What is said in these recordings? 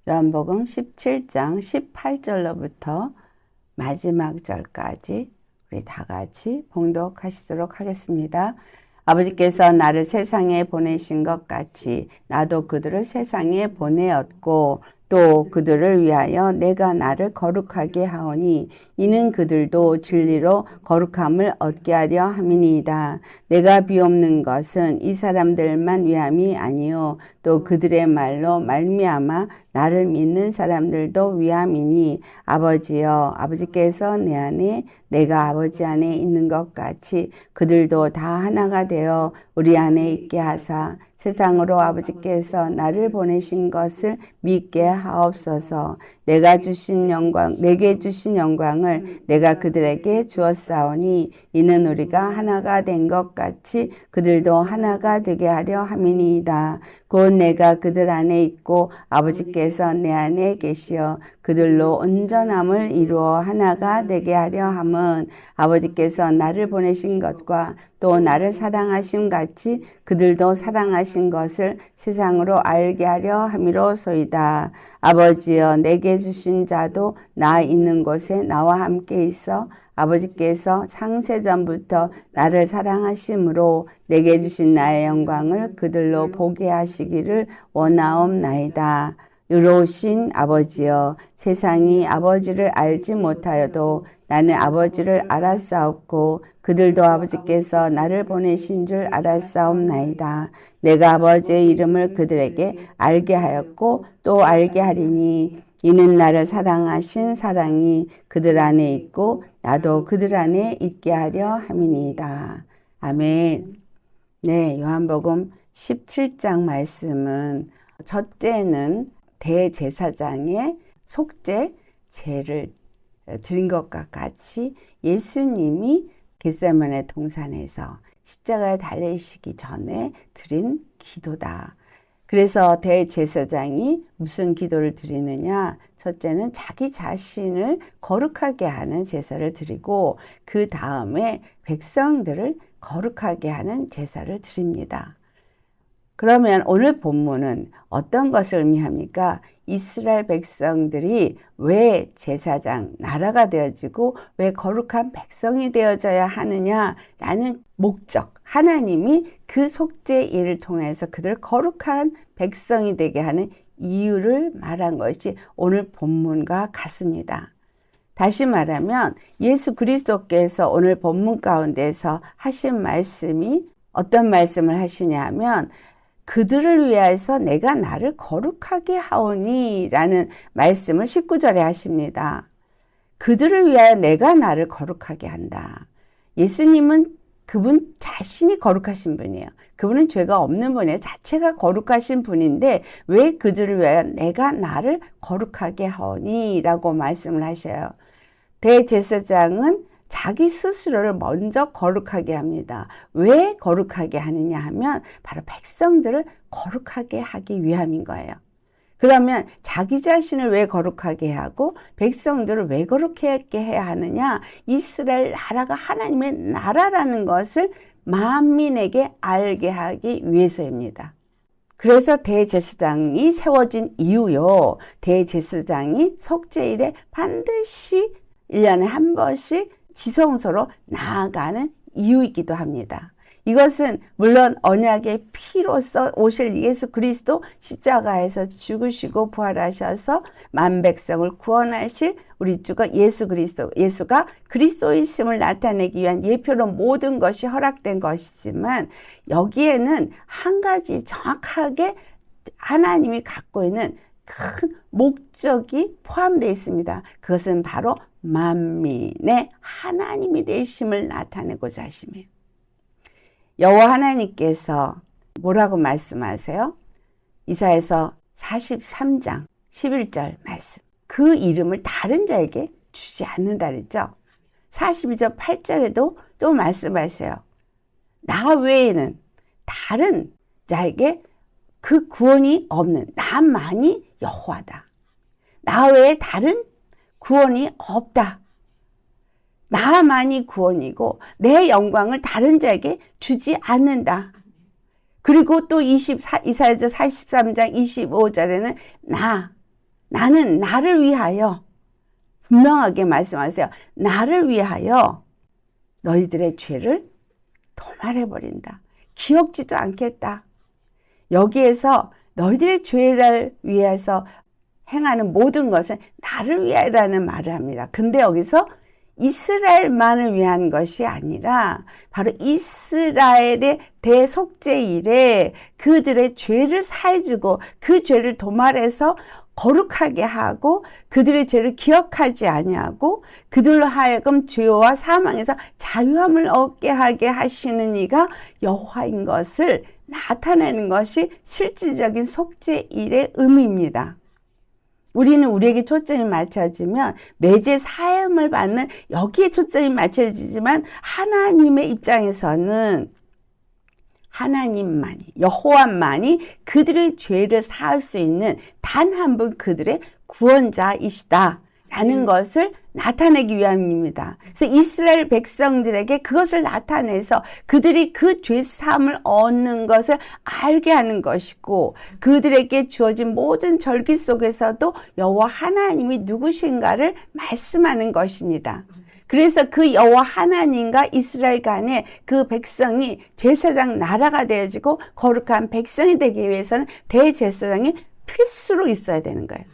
요한복음 17장 18절로부터 마지막 절까지 우리 다 같이 봉독하시도록 하겠습니다. 아버지께서 나를 세상에 보내신 것 같이 나도 그들을 세상에 보내었고 또 그들을 위하여 내가 나를 거룩하게 하오니 이는 그들도 진리로 거룩함을 얻게 하려 함이니이다. 내가 비옵는 것은 이 사람들만 위함이 아니요 또 그들의 말로 말미암아 나를 믿는 사람들도 위함이니 아버지여 아버지께서 내 안에 내가 아버지 안에 있는 것 같이 그들도 다 하나가 되어 우리 안에 있게 하사 세상으로 아버지께서 나를 보내신 것을 믿게 하옵소서. 내게 주신 영광을 내가 그들에게 주었사오니 이는 우리가 하나가 된 것 같이 그들도 하나가 되게 하려 함이니이다. 곧 내가 그들 안에 있고 아버지께서 내 안에 계시어 그들로 온전함을 이루어 하나가 되게 하려 함은 아버지께서 나를 보내신 것과 또 나를 사랑하심 같이 그들도 사랑하신 것을 세상으로 알게 하려 함이로소이다. 아버지여 내게 주신 자도 나 있는 곳에 나와 함께 있어 아버지께서 창세전부터 나를 사랑하심으로 내게 주신 나의 영광을 그들로 보게 하시기를 원하옵나이다. 의로우신 아버지여 세상이 아버지를 알지 못하여도 나는 아버지를 알았사옵고 그들도 아버지께서 나를 보내신 줄 알았사옵나이다. 내가 아버지의 이름을 그들에게 알게 하였고 또 알게 하리니 이는 나를 사랑하신 사랑이 그들 안에 있고 나도 그들 안에 있게 하려 함이니이다. 아멘. 네, 요한복음 17장 말씀은 첫째는 대제사장의 속죄 제를 드린 것과 같이 예수님이 겟세마네 동산에서 십자가에 달리시기 전에 드린 기도다. 그래서 대제사장이 무슨 기도를 드리느냐? 첫째는 자기 자신을 거룩하게 하는 제사를 드리고 그 다음에 백성들을 거룩하게 하는 제사를 드립니다. 그러면 오늘 본문은 어떤 것을 의미합니까? 이스라엘 백성들이 왜 제사장, 나라가 되어지고 왜 거룩한 백성이 되어져야 하느냐라는 목적, 하나님이 그 속죄 일을 통해서 그들 거룩한 백성이 되게 하는 이유를 말한 것이 오늘 본문과 같습니다. 다시 말하면 예수 그리스도께서 오늘 본문 가운데서 하신 말씀이 어떤 말씀을 하시냐 하면 그들을 위하여서 내가 나를 거룩하게 하오니 라는 말씀을 19절에 하십니다. 그들을 위하여 내가 나를 거룩하게 한다. 예수님은 그분 자신이 거룩하신 분이에요. 그분은 죄가 없는 분이에요. 자체가 거룩하신 분인데 왜 그들을 위하여 내가 나를 거룩하게 하오니 라고 말씀을 하셔요. 대제사장은 자기 스스로를 먼저 거룩하게 합니다. 왜 거룩하게 하느냐 하면 바로 백성들을 거룩하게 하기 위함인 거예요. 그러면 자기 자신을 왜 거룩하게 하고 백성들을 왜 거룩하게 해야 하느냐? 이스라엘 나라가 하나님의 나라라는 것을 만민에게 알게 하기 위해서입니다. 그래서 대제사장이 세워진 이유요. 대제사장이 속죄일에 반드시 1년에 한 번씩 지성소로 나아가는 이유이기도 합니다. 이것은 물론 언약의 피로써 오실 예수 그리스도 십자가에서 죽으시고 부활하셔서 만백성을 구원하실 우리 주가 예수 그리스도, 예수가 그리스도이심을 나타내기 위한 예표로 모든 것이 허락된 것이지만 여기에는 한 가지 정확하게 하나님이 갖고 있는 큰 목적이 포함되어 있습니다. 그것은 바로 만민의 하나님이 되심을 나타내고자 하심이에요. 여호와 하나님께서 뭐라고 말씀하세요? 이사야서 43장 11절 말씀. 그 이름을 다른 자에게 주지 않는다 그랬죠. 42절 8절에도 또 말씀하세요. 나 외에는 다른 자에게 그 구원이 없는 나만이 여호와다. 나 외에 다른 구원이 없다. 나만이 구원이고 내 영광을 다른 자에게 주지 않는다. 그리고 또 이사야서 43장 25절에는 나 나는 나를 위하여, 분명하게 말씀하세요. 나를 위하여 너희들의 죄를 도말해버린다. 기억지도 않겠다. 여기에서 너희들의 죄를 위해서 행하는 모든 것은 나를 위하여라는 말을 합니다. 근데 여기서 이스라엘만을 위한 것이 아니라 바로 이스라엘의 대속죄일에 그들의 죄를 사해주고 그 죄를 도말해서 거룩하게 하고 그들의 죄를 기억하지 아니하고 그들로 하여금 죄와 사망에서 자유함을 얻게 하게 하시는 이가 여호와인 것을 나타내는 것이 실질적인 속죄일의 의미입니다. 우리는 우리에게 초점이 맞춰지면 내 죄 사함을 받는 여기에 초점이 맞춰지지만 하나님의 입장에서는 하나님만이, 여호와만이 그들의 죄를 사할 수 있는 단 한 분 그들의 구원자이시다 라는 것을 나타내기 위함입니다. 그래서 이스라엘 백성들에게 그것을 나타내서 그들이 그 죄 사함을 얻는 것을 알게 하는 것이고 그들에게 주어진 모든 절기 속에서도 여호와 하나님이 누구신가를 말씀하는 것입니다. 그래서 그 여호와 하나님과 이스라엘 간에 그 백성이 제사장 나라가 되어지고 거룩한 백성이 되기 위해서는 대제사장이 필수로 있어야 되는 거예요.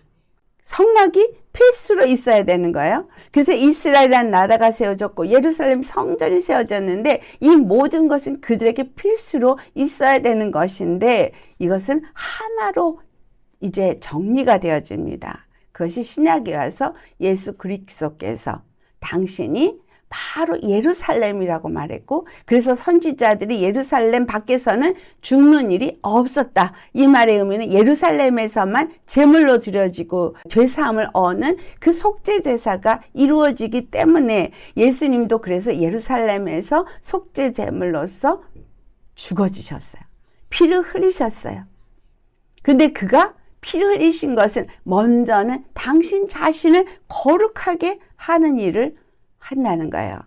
성막이 필수로 있어야 되는 거예요. 그래서 이스라엘이라는 나라가 세워졌고 예루살렘 성전이 세워졌는데 이 모든 것은 그들에게 필수로 있어야 되는 것인데 이것은 하나로 이제 정리가 되어집니다. 그것이 신약에 와서 예수 그리스도께서 당신이 바로 예루살렘이라고 말했고 그래서 선지자들이 예루살렘 밖에서는 죽는 일이 없었다. 이 말의 의미는 예루살렘에서만 제물로 드려지고 죄사함을 얻는 그 속죄 제사가 이루어지기 때문에 예수님도 그래서 예루살렘에서 속죄 제물로서 죽어지셨어요. 피를 흘리셨어요. 근데 그가 피를 흘리신 것은 먼저는 당신 자신을 거룩하게 하는 일을 한다는 거예요.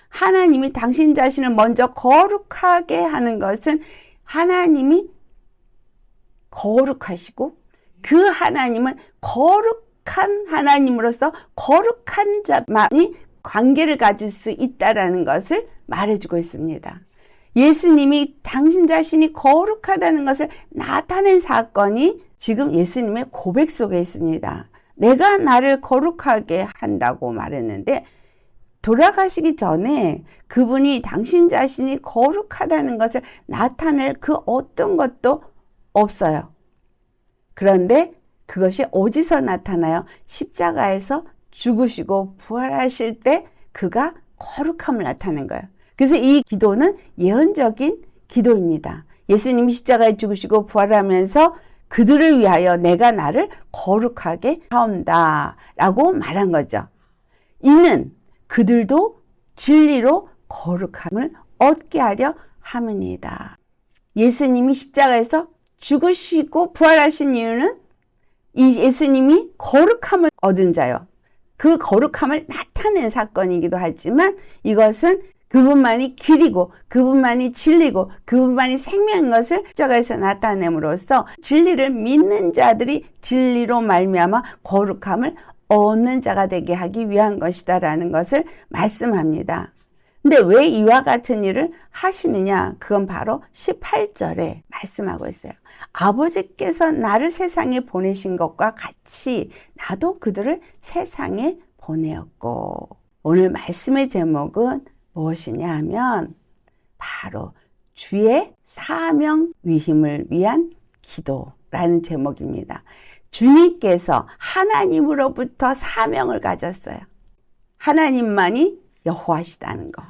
하나님이 당신 자신을 먼저 거룩하게 하는 것은 하나님이 거룩하시고 그 하나님은 거룩한 하나님으로서 거룩한 자만이 관계를 가질 수 있다는 것을 말해주고 있습니다. 예수님이 당신 자신이 거룩하다는 것을 나타낸 사건이 지금 예수님의 고백 속에 있습니다. 내가 나를 거룩하게 한다고 말했는데 돌아가시기 전에 그분이 당신 자신이 거룩하다는 것을 나타낼 그 어떤 것도 없어요. 그런데 그것이 어디서 나타나요? 십자가에서 죽으시고 부활하실 때 그가 거룩함을 나타낸 거예요. 그래서 이 기도는 예언적인 기도입니다. 예수님이 십자가에 죽으시고 부활하면서 그들을 위하여 내가 나를 거룩하게 하온다 라고 말한 거죠. 이는 그들도 진리로 거룩함을 얻게 하려 함이니이다. 예수님이 십자가에서 죽으시고 부활하신 이유는 이 예수님이 거룩함을 얻은 자요. 그 거룩함을 나타낸 사건이기도 하지만 이것은 그분만이 길이고 그분만이 진리고 그분만이 생명인 것을 십자가에서 나타냄으로써 진리를 믿는 자들이 진리로 말미암아 거룩함을 얻는 자가 되게 하기 위한 것이다라는 것을 말씀합니다. 근데 왜 이와 같은 일을 하시느냐? 그건 바로 18절에 말씀하고 있어요. 아버지께서 나를 세상에 보내신 것과 같이 나도 그들을 세상에 보내었고. 오늘 말씀의 제목은 무엇이냐 하면 바로 주의 사명 위임을 위한 기도라는 제목입니다. 주님께서 하나님으로부터 사명을 가졌어요. 하나님만이 여호와시다는 거.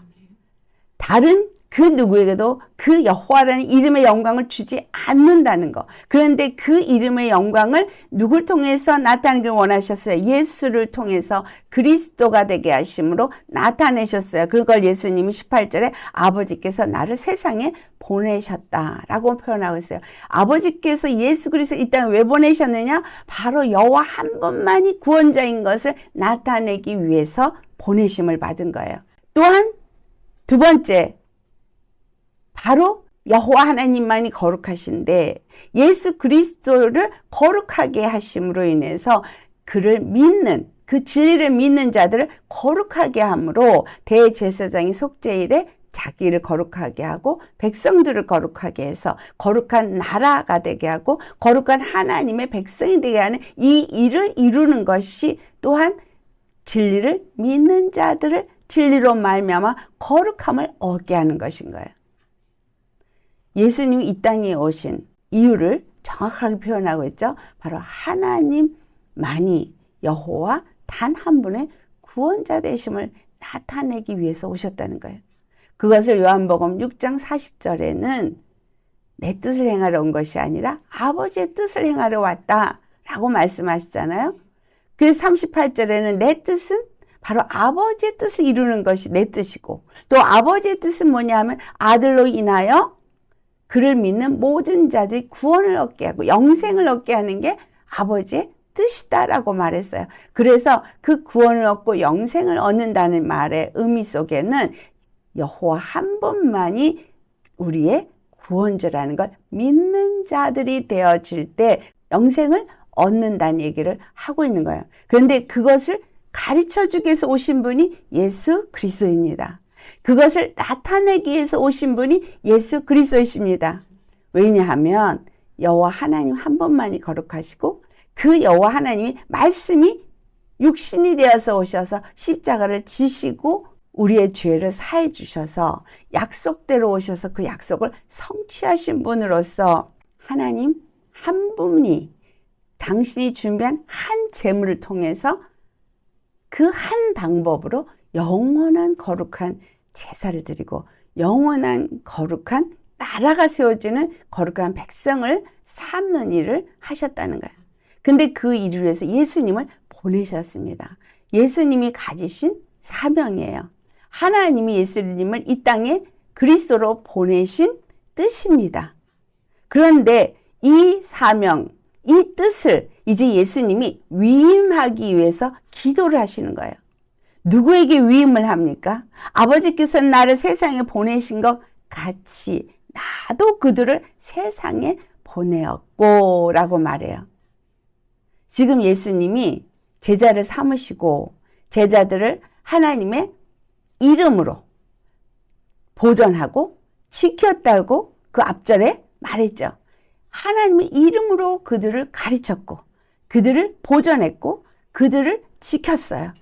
다른 그 누구에게도 그 여호와라는 이름의 영광을 주지 않는다는 거. 그런데 그 이름의 영광을 누굴 통해서 나타내길 원하셨어요? 예수를 통해서 그리스도가 되게 하심으로 나타내셨어요. 그걸 예수님이 18절에 아버지께서 나를 세상에 보내셨다라고 표현하고 있어요. 아버지께서 예수 그리스도를 이 땅에 왜 보내셨느냐? 바로 여호와 한 분만이 구원자인 것을 나타내기 위해서 보내심을 받은 거예요. 또한 두 번째, 바로 여호와 하나님만이 거룩하신데 예수 그리스도를 거룩하게 하심으로 인해서 그를 믿는, 그 진리를 믿는 자들을 거룩하게 함으로 대제사장이 속죄일에 자기를 거룩하게 하고 백성들을 거룩하게 해서 거룩한 나라가 되게 하고 거룩한 하나님의 백성이 되게 하는 이 일을 이루는 것이 또한 진리를 믿는 자들을 진리로 말미암아 거룩함을 얻게 하는 것인 거예요. 예수님이 이 땅에 오신 이유를 정확하게 표현하고 있죠. 바로 하나님만이 여호와 단 한 분의 구원자 되심을 나타내기 위해서 오셨다는 거예요. 그것을 요한복음 6장 40절에는 내 뜻을 행하러 온 것이 아니라 아버지의 뜻을 행하러 왔다라고 말씀하시잖아요. 그래서 38절에는 내 뜻은 바로 아버지의 뜻을 이루는 것이 내 뜻이고, 또 아버지의 뜻은 뭐냐 하면 아들로 인하여 그를 믿는 모든 자들이 구원을 얻게 하고 영생을 얻게 하는 게 아버지의 뜻이다라고 말했어요. 그래서 그 구원을 얻고 영생을 얻는다는 말의 의미 속에는 여호와 한 분만이 우리의 구원자라는 걸 믿는 자들이 되어질 때 영생을 얻는다는 얘기를 하고 있는 거예요. 그런데 그것을 가르쳐주기 위해서 오신 분이 예수 그리스도입니다. 그것을 나타내기 위해서 오신 분이 예수 그리스도이십니다. 왜냐하면 여호와 하나님 한 분만이 거룩하시고 그 여호와 하나님이 말씀이 육신이 되어서 오셔서 십자가를 지시고 우리의 죄를 사해 주셔서 약속대로 오셔서 그 약속을 성취하신 분으로서 하나님 한 분이 당신이 준비한 한 제물을 통해서 그 한 방법으로 영원한 거룩한 제사를 드리고 영원한 거룩한 나라가 세워지는 거룩한 백성을 삼는 일을 하셨다는 거예요. 근데 그 일을 위해서 예수님을 보내셨습니다. 예수님이 가지신 사명이에요. 하나님이 예수님을 이 땅에 그리스도로 보내신 뜻입니다. 그런데 이 사명, 이 뜻을 이제 예수님이 위임하기 위해서 기도를 하시는 거예요. 누구에게 위임을 합니까? 아버지께서 나를 세상에 보내신 것 같이 나도 그들을 세상에 보내었고 라고 말해요. 지금 예수님이 제자를 삼으시고 제자들을 하나님의 이름으로 보존하고 지켰다고 그 앞절에 말했죠. 하나님의 이름으로 그들을 가르쳤고 그들을 보존했고 그들을 지켰어요.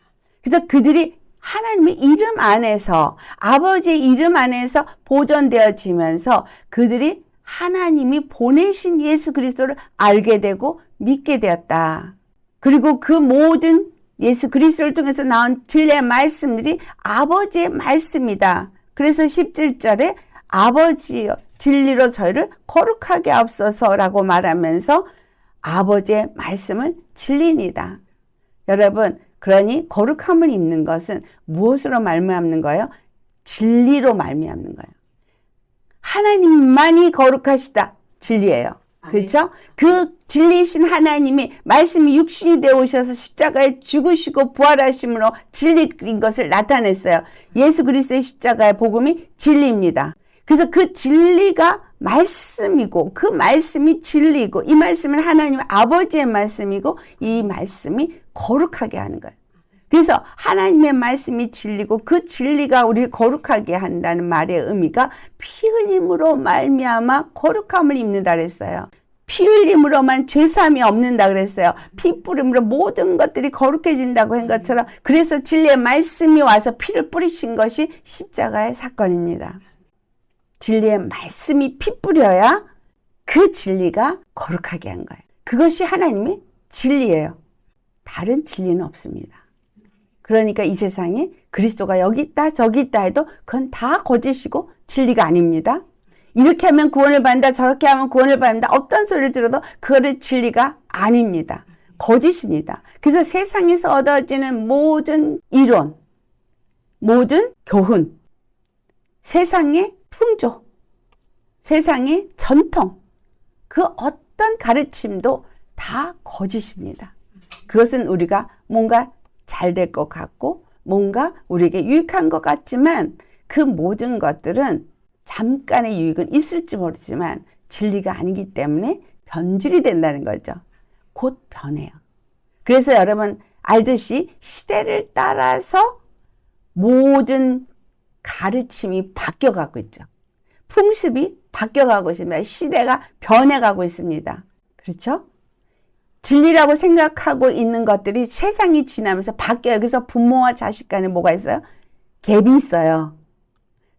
그래서 그들이 하나님의 이름 안에서 아버지의 이름 안에서 보존되어지면서 그들이 하나님이 보내신 예수 그리스도를 알게 되고 믿게 되었다. 그리고 그 모든 예수 그리스도를 통해서 나온 진리의 말씀들이 아버지의 말씀이다. 그래서 17절에 아버지여 진리로 저희를 거룩하게 앞서서라고 말하면서 아버지의 말씀은 진리니다. 여러분, 그러니 거룩함을 입는 것은 무엇으로 말미암는 거예요? 진리로 말미암는 거예요. 하나님만이 거룩하시다. 진리예요. 그렇죠? 그 진리이신 하나님이 말씀이 육신이 되어 오셔서 십자가에 죽으시고 부활하심으로 진리인 것을 나타냈어요. 예수 그리스도의 십자가의 복음이 진리입니다. 그래서 그 진리가 말씀이고 그 말씀이 진리이고 이 말씀은 하나님 아버지의 말씀이고 이 말씀이 거룩하게 하는 거예요. 그래서 하나님의 말씀이 진리고 그 진리가 우리를 거룩하게 한다는 말의 의미가 피 흘림으로 말미암아 거룩함을 입는다 그랬어요. 피 흘림으로만 죄사함이 없는다 그랬어요. 피 뿌림으로 모든 것들이 거룩해진다고 한 것처럼 그래서 진리의 말씀이 와서 피를 뿌리신 것이 십자가의 사건입니다. 진리의 말씀이 피 뿌려야 그 진리가 거룩하게 한 거예요. 그것이 하나님의 진리예요. 다른 진리는 없습니다. 그러니까 이 세상에 그리스도가 여기 있다 저기 있다 해도 그건 다 거짓이고 진리가 아닙니다. 이렇게 하면 구원을 받는다 저렇게 하면 구원을 받는다 어떤 소리를 들어도 그거는 진리가 아닙니다. 거짓입니다. 그래서 세상에서 얻어지는 모든 이론, 모든 교훈, 세상의 풍조, 세상의 전통, 그 어떤 가르침도 다 거짓입니다. 그것은 우리가 뭔가 잘 될 것 같고 뭔가 우리에게 유익한 것 같지만 그 모든 것들은 잠깐의 유익은 있을지 모르지만 진리가 아니기 때문에 변질이 된다는 거죠. 곧 변해요. 그래서 여러분 알듯이 시대를 따라서 모든 가르침이 바뀌어가고 있죠. 풍습이 바뀌어가고 있습니다. 시대가 변해가고 있습니다. 그렇죠? 진리라고 생각하고 있는 것들이 세상이 지나면서 바뀌어요. 그래서 부모와 자식 간에 뭐가 있어요? 갭이 있어요.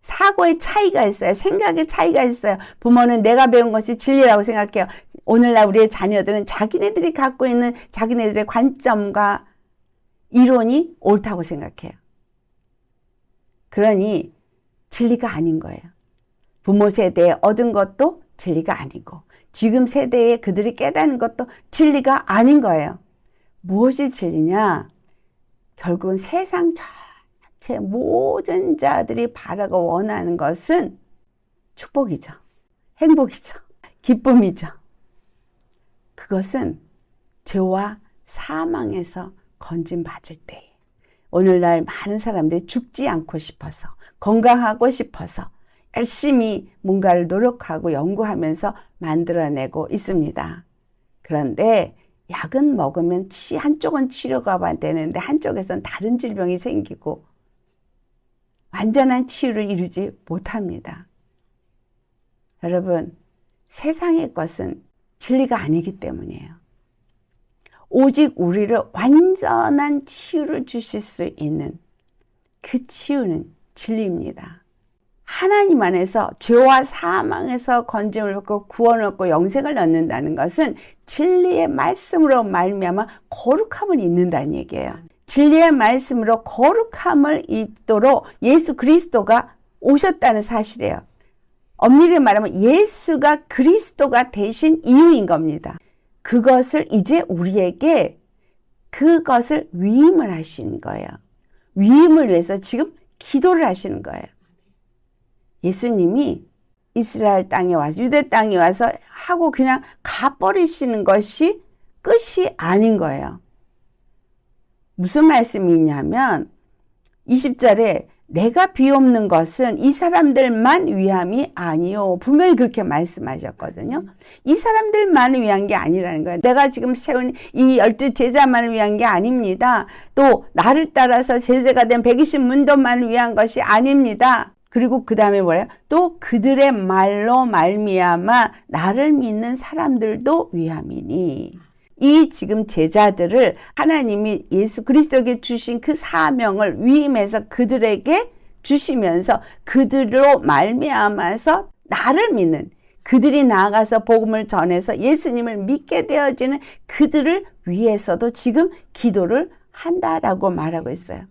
사고의 차이가 있어요. 생각의 차이가 있어요. 부모는 내가 배운 것이 진리라고 생각해요. 오늘날 우리의 자녀들은 자기네들이 갖고 있는 자기네들의 관점과 이론이 옳다고 생각해요. 그러니 진리가 아닌 거예요. 부모 세대에 얻은 것도 진리가 아니고 지금 세대에 그들이 깨닫는 것도 진리가 아닌 거예요. 무엇이 진리냐? 결국은 세상 전체 모든 자들이 바라고 원하는 것은 축복이죠. 행복이죠. 기쁨이죠. 그것은 죄와 사망에서 건진받을 때에 오늘날 많은 사람들이 죽지 않고 싶어서 건강하고 싶어서 열심히 뭔가를 노력하고 연구하면서 만들어내고 있습니다. 그런데 약은 먹으면 한쪽은 치료가 되는데 한쪽에선 다른 질병이 생기고 완전한 치유를 이루지 못합니다. 여러분, 세상의 것은 진리가 아니기 때문이에요. 오직 우리를 완전한 치유를 주실 수 있는 그 치유는 진리입니다. 하나님 안에서 죄와 사망에서 건짐을 얻고 구원을 얻고 영생을 얻는다는 것은 진리의 말씀으로 말미암아 거룩함을 잊는다는 얘기예요. 진리의 말씀으로 거룩함을 잊도록 예수 그리스도가 오셨다는 사실이에요. 엄밀히 말하면 예수가 그리스도가 되신 이유인 겁니다. 그것을 이제 우리에게 그것을 위임을 하신 거예요. 위임을 위해서 지금 기도를 하시는 거예요. 예수님이 이스라엘 땅에 와서 유대 땅에 와서 하고 그냥 가버리시는 것이 끝이 아닌 거예요. 무슨 말씀이냐면 20절에 내가 비옵는 것은 이 사람들만 위함이 아니요. 분명히 그렇게 말씀하셨거든요. 이 사람들만 위한 게 아니라는 거예요. 내가 지금 세운 이 12제자만을 위한 게 아닙니다. 또 나를 따라서 제자가 된 120문도만을 위한 것이 아닙니다. 그리고 그 다음에 뭐래요? 또 그들의 말로 말미암아 나를 믿는 사람들도 위함이니. 이 지금 제자들을 하나님이 예수 그리스도에게 주신 그 사명을 위임해서 그들에게 주시면서 그들로 말미암아서 나를 믿는 그들이 나아가서 복음을 전해서 예수님을 믿게 되어지는 그들을 위해서도 지금 기도를 한다라고 말하고 있어요.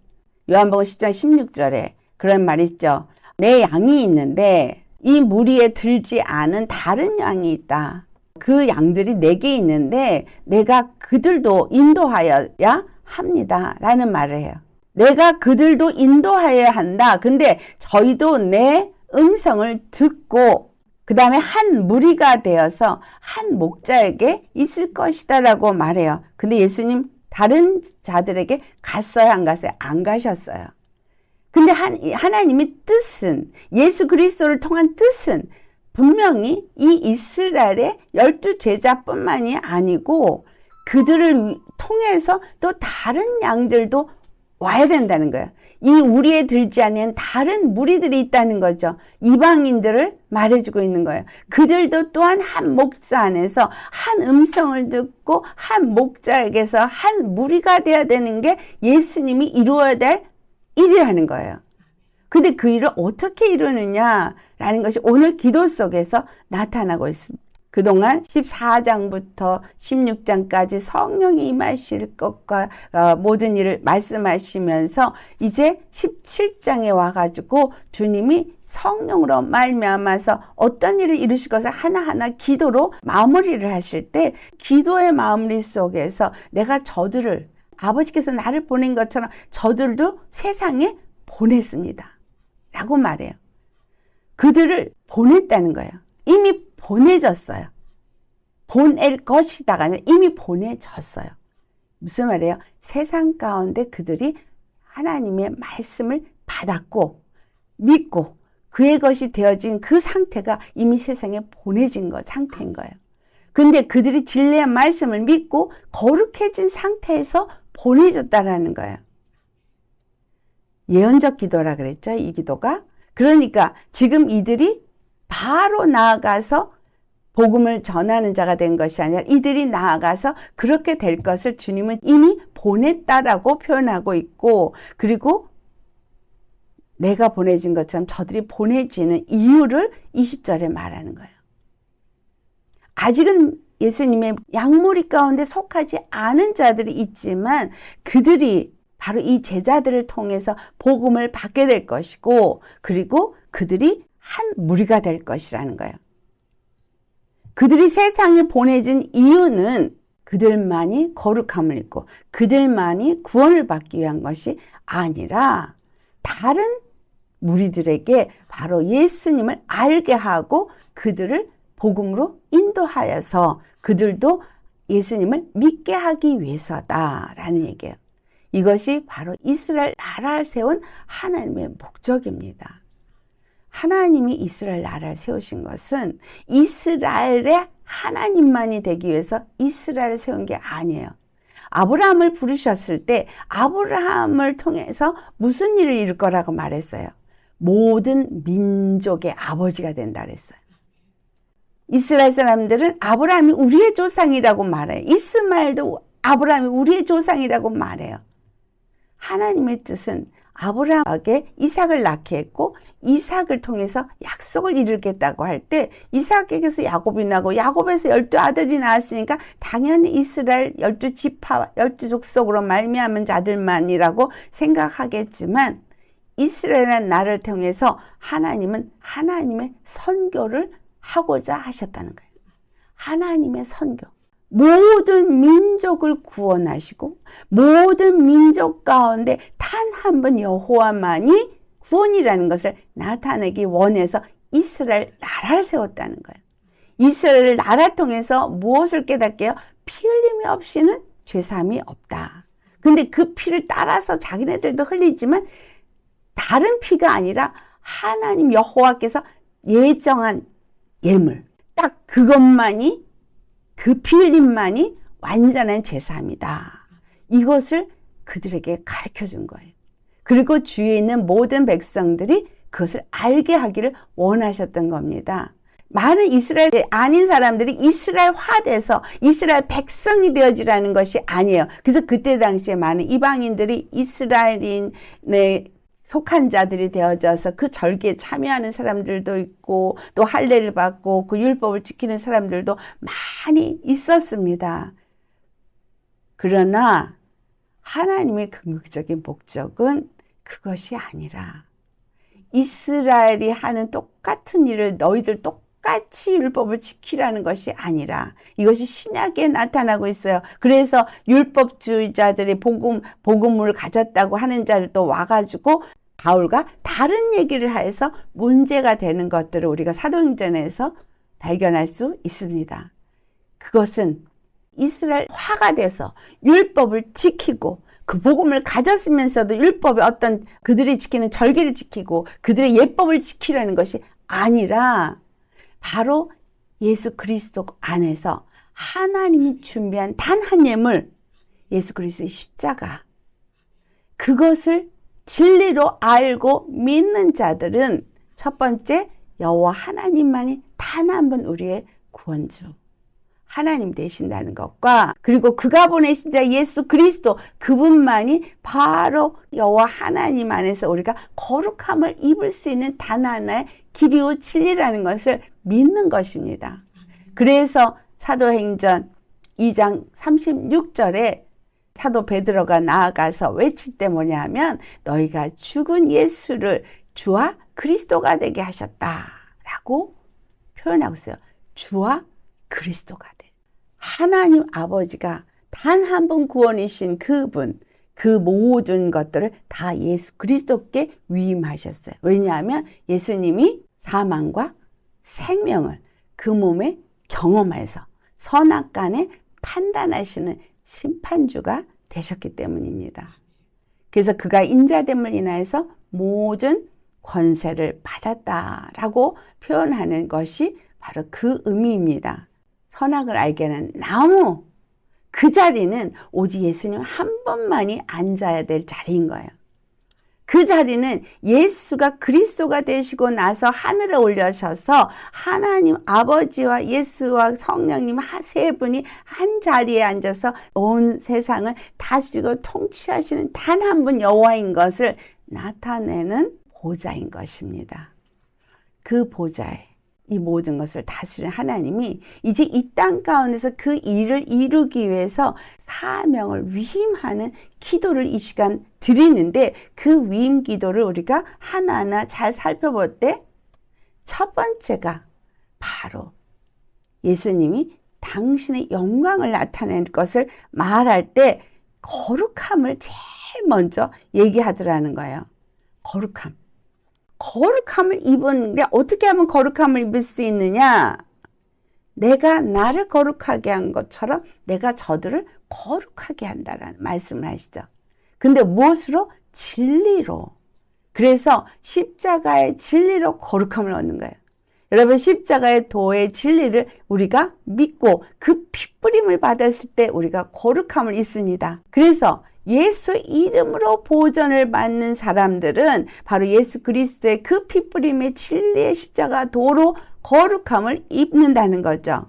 요한복음 10장 16절에 그런 말이 있죠. 내 양이 있는데 이 무리에 들지 않은 다른 양이 있다. 그 양들이 내게 있는데 내가 그들도 인도하여야 합니다. 라는 말을 해요. 내가 그들도 인도하여야 한다. 근데 저희도 내 음성을 듣고 그 다음에 한 무리가 되어서 한 목자에게 있을 것이다 라고 말해요. 근데 예수님 다른 자들에게 갔어요? 안 갔어요? 안 가셨어요. 근데 하나님의 뜻은 예수 그리스도를 통한 뜻은 분명히 이 이스라엘의 12제자뿐만이 아니고 그들을 통해서 또 다른 양들도 와야 된다는 거예요. 이 우리에 들지 않은 다른 무리들이 있다는 거죠. 이방인들을 말해주고 있는 거예요. 그들도 또한 한 목자 안에서 한 음성을 듣고 한 목자에게서 한 무리가 되어야 되는 게 예수님이 이루어야 될 일이라는 거예요. 근데 그 일을 어떻게 이루느냐라는 것이 오늘 기도 속에서 나타나고 있습니다. 그동안 14장부터 16장까지 성령이 임하실 것과 모든 일을 말씀하시면서 이제 17장에 와가지고 주님이 성령으로 말미암아서 어떤 일을 이루실 것을 하나하나 기도로 마무리를 하실 때 기도의 마무리 속에서 내가 저들을 아버지께서 나를 보낸 것처럼 저들도 세상에 보냈습니다. 라고 말해요. 그들을 보냈다는 거예요. 이미 보내졌어요. 보낼 것이다가 아니라 이미 보내졌어요. 무슨 말이에요? 세상 가운데 그들이 하나님의 말씀을 받았고 믿고 그의 것이 되어진 그 상태가 이미 세상에 보내진 상태인 거예요. 근데 그들이 진리의 말씀을 믿고 거룩해진 상태에서 보내졌다라는 거예요. 예언적 기도라 그랬죠, 이 기도가. 그러니까 지금 이들이 바로 나아가서 복음을 전하는 자가 된 것이 아니라 이들이 나아가서 그렇게 될 것을 주님은 이미 보냈다라고 표현하고 있고, 그리고 내가 보내진 것처럼 저들이 보내지는 이유를 20절에 말하는 거예요. 아직은 예수님의 양무리 가운데 속하지 않은 자들이 있지만 그들이 바로 이 제자들을 통해서 복음을 받게 될 것이고, 그리고 그들이 한 무리가 될 것이라는 거예요. 그들이 세상에 보내진 이유는 그들만이 거룩함을 입고 그들만이 구원을 받기 위한 것이 아니라 다른 무리들에게 바로 예수님을 알게 하고 그들을 복음으로 인도하여서 그들도 예수님을 믿게 하기 위해서다라는 얘기예요. 이것이 바로 이스라엘 나라를 세운 하나님의 목적입니다. 하나님이 이스라엘 나라를 세우신 것은 이스라엘의 하나님만이 되기 위해서 이스라엘을 세운 게 아니에요. 아브라함을 부르셨을 때 아브라함을 통해서 무슨 일을 이룰 거라고 말했어요? 모든 민족의 아버지가 된다 그랬어요. 이스라엘 사람들은 아브라함이 우리의 조상이라고 말해요. 이스마엘도 아브라함이 우리의 조상이라고 말해요. 하나님의 뜻은 아브라함에게 이삭을 낳게 했고 이삭을 통해서 약속을 이루겠다고 할 때 이삭에게서 야곱이 나고 야곱에서 12아들이 나왔으니까 당연히 이스라엘 12지파 12족속으로 말미암은 자들만이라고 생각하겠지만 이스라엘의 나라를 통해서 하나님은 하나님의 선교를 하고자 하셨다는 거예요. 하나님의 선교. 모든 민족을 구원하시고 모든 민족 가운데 단 한 번 여호와만이 구원이라는 것을 나타내기 원해서 이스라엘 나라를 세웠다는 거예요. 이스라엘 나라를 통해서 무엇을 깨닫게요? 피 흘림이 없이는 죄사함이 없다. 근데 그 피를 따라서 자기네들도 흘리지만 다른 피가 아니라 하나님 여호와께서 예정한 예물, 딱 그것만이, 그 피 흘림만이 완전한 제사함이다. 이것을 그들에게 가르쳐 준 거예요. 그리고 주위에 있는 모든 백성들이 그것을 알게 하기를 원하셨던 겁니다. 많은 이스라엘 아닌 사람들이 이스라엘화돼서 이스라엘 백성이 되어지라는 것이 아니에요. 그래서 그때 당시에 많은 이방인들이 이스라엘인의 속한 자들이 되어져서 그 절기에 참여하는 사람들도 있고 또 할례를 받고 그 율법을 지키는 사람들도 많이 있었습니다. 그러나 하나님의 궁극적인 목적은 그것이 아니라 이스라엘이 하는 똑같은 일을 너희들 똑같이 율법을 지키라는 것이 아니라 이것이 신약에 나타나고 있어요. 그래서 율법주의자들이 복음을 가졌다고 하는 자들도 와가지고 바울과 다른 얘기를 해서 문제가 되는 것들을 우리가 사도행전에서 발견할 수 있습니다. 그것은 이스라엘화가 돼서 율법을 지키고 그 복음을 가졌으면서도 율법의 어떤 그들이 지키는 절기를 지키고 그들의 예법을 지키라는 것이 아니라 바로 예수 그리스도 안에서 하나님이 준비한 단 한 예물, 예수 그리스도의 십자가, 그것을 진리로 알고 믿는 자들은 첫 번째 여호와 하나님만이 단 한 번 우리의 구원주 하나님 되신다는 것과 그리고 그가 보내신 자 예수 그리스도 그분만이 바로 여호와 하나님 안에서 우리가 거룩함을 입을 수 있는 단 하나의 길이요 진리라는 것을 믿는 것입니다. 그래서 사도행전 2장 36절에 사도 베드로가 나아가서 외칠 때 뭐냐 하면 너희가 죽은 예수를 주와 그리스도가 되게 하셨다라고 표현하고 있어요. 주와 그리스도가 돼. 하나님 아버지가 단 한 분 구원이신 그분, 그 모든 것들을 다 예수 그리스도께 위임하셨어요. 왜냐하면 예수님이 사망과 생명을 그 몸에 경험해서 선악간에 판단하시는 심판주가 되셨기 때문입니다. 그래서 그가 인자됨을 인하여서 모든 권세를 받았다라고 표현하는 것이 바로 그 의미입니다. 선악을 알게 하는 나무, 그 자리는 오직 예수님 한 분만이 앉아야 될 자리인 거예요. 그 자리는 예수가 그리스도가 되시고 나서 하늘에 올려셔서 하나님 아버지와 예수와 성령님 세 분이 한 자리에 앉아서 온 세상을 다스리고 통치하시는 단 한 분 여호와인 것을 나타내는 보좌인 것입니다. 그 보좌에 이 모든 것을 다스리는 하나님이 이제 이 땅 가운데서 그 일을 이루기 위해서 사명을 위임하는 기도를 이 시간 드리는데, 그 위임 기도를 우리가 하나하나 잘 살펴볼 때 첫 번째가 바로 예수님이 당신의 영광을 나타낸 것을 말할 때 거룩함을 제일 먼저 얘기하더라는 거예요. 거룩함을 입었는데 어떻게 하면 거룩함을 입을 수 있느냐? 내가 나를 거룩하게 한 것처럼 내가 저들을 거룩하게 한다라는 말씀을 하시죠. 근데 무엇으로? 진리로. 그래서 십자가의 진리로 거룩함을 얻는 거예요. 여러분, 십자가의 도의 진리를 우리가 믿고 그 핏부림을 받았을 때 우리가 거룩함을 입습니다. 그래서 예수 이름으로 보전을 받는 사람들은 바로 예수 그리스도의 그 핏부림의 진리의 십자가 도로 거룩함을 입는다는 거죠.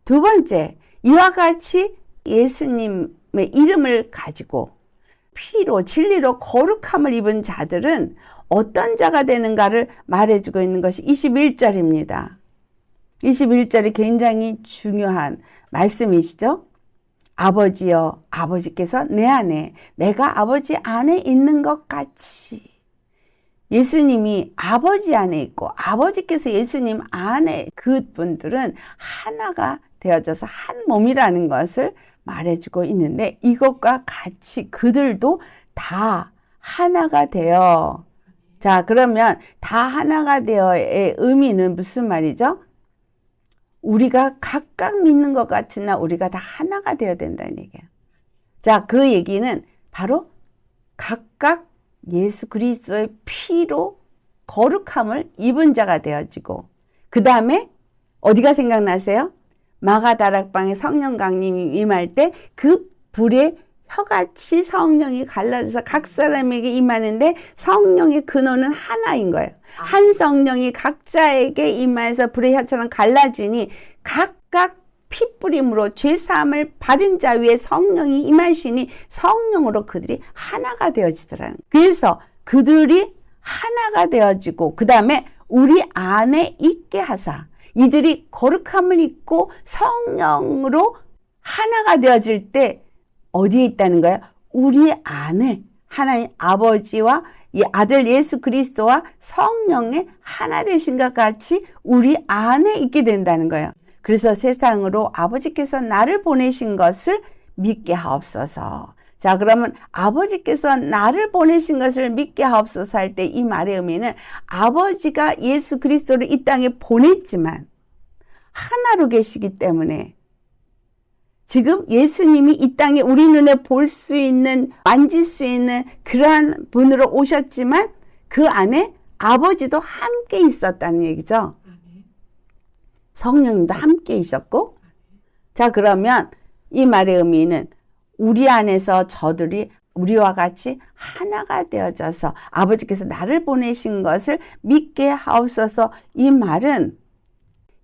두 번째, 이와 같이 예수님의 이름을 가지고 피로 진리로 거룩함을 입은 자들은 어떤 자가 되는가를 말해주고 있는 것이 21절입니다. 21절이 굉장히 중요한 말씀이시죠. 아버지여, 아버지께서 내 안에, 내가 아버지 안에 있는 것 같이. 예수님이 아버지 안에 있고 아버지께서 예수님 안에, 그분들은 하나가 되어져서 한 몸이라는 것을 말해주고 있는데, 이것과 같이 그들도 다 하나가 되어. 자, 그러면 다 하나가 되어의 의미는 무슨 말이죠? 우리가 각각 믿는 것 같으나 우리가 다 하나가 되어야 된다는 얘기예요. 자, 그 얘기는 바로 각각 예수 그리스도의 피로 거룩함을 입은 자가 되어지고, 그 다음에 어디가 생각나세요? 마가다락방에 성령 강림이 임할 때 그 불에 혀같이 성령이 갈라져서 각 사람에게 임하는데 성령의 근원은 하나인 거예요. 한 성령이 각자에게 임하여서 불의 혀처럼 갈라지니 각각 핏부림으로 죄사함을 받은 자 위에 성령이 임하시니 성령으로 그들이 하나가 되어지더라는 거예요. 그래서 그들이 하나가 되어지고 그 다음에 우리 안에 있게 하사, 이들이 거룩함을 입고 성령으로 하나가 되어질 때 어디에 있다는 거예요? 우리 안에 하나님 아버지와 이 아들 예수 그리스도와 성령의 하나 되신 것 같이 우리 안에 있게 된다는 거예요. 그래서 세상으로 아버지께서 나를 보내신 것을 믿게 하옵소서. 자, 그러면 아버지께서 나를 보내신 것을 믿게 하옵소서 할 때 이 말의 의미는 아버지가 예수 그리스도를 이 땅에 보냈지만 하나로 계시기 때문에 지금 예수님이 이 땅에 우리 눈에 볼 수 있는, 만질 수 있는 그러한 분으로 오셨지만 그 안에 아버지도 함께 있었다는 얘기죠. 성령님도 함께 있었고. 자, 그러면 이 말의 의미는 우리 안에서 저들이 우리와 같이 하나가 되어져서 아버지께서 나를 보내신 것을 믿게 하옵소서. 이 말은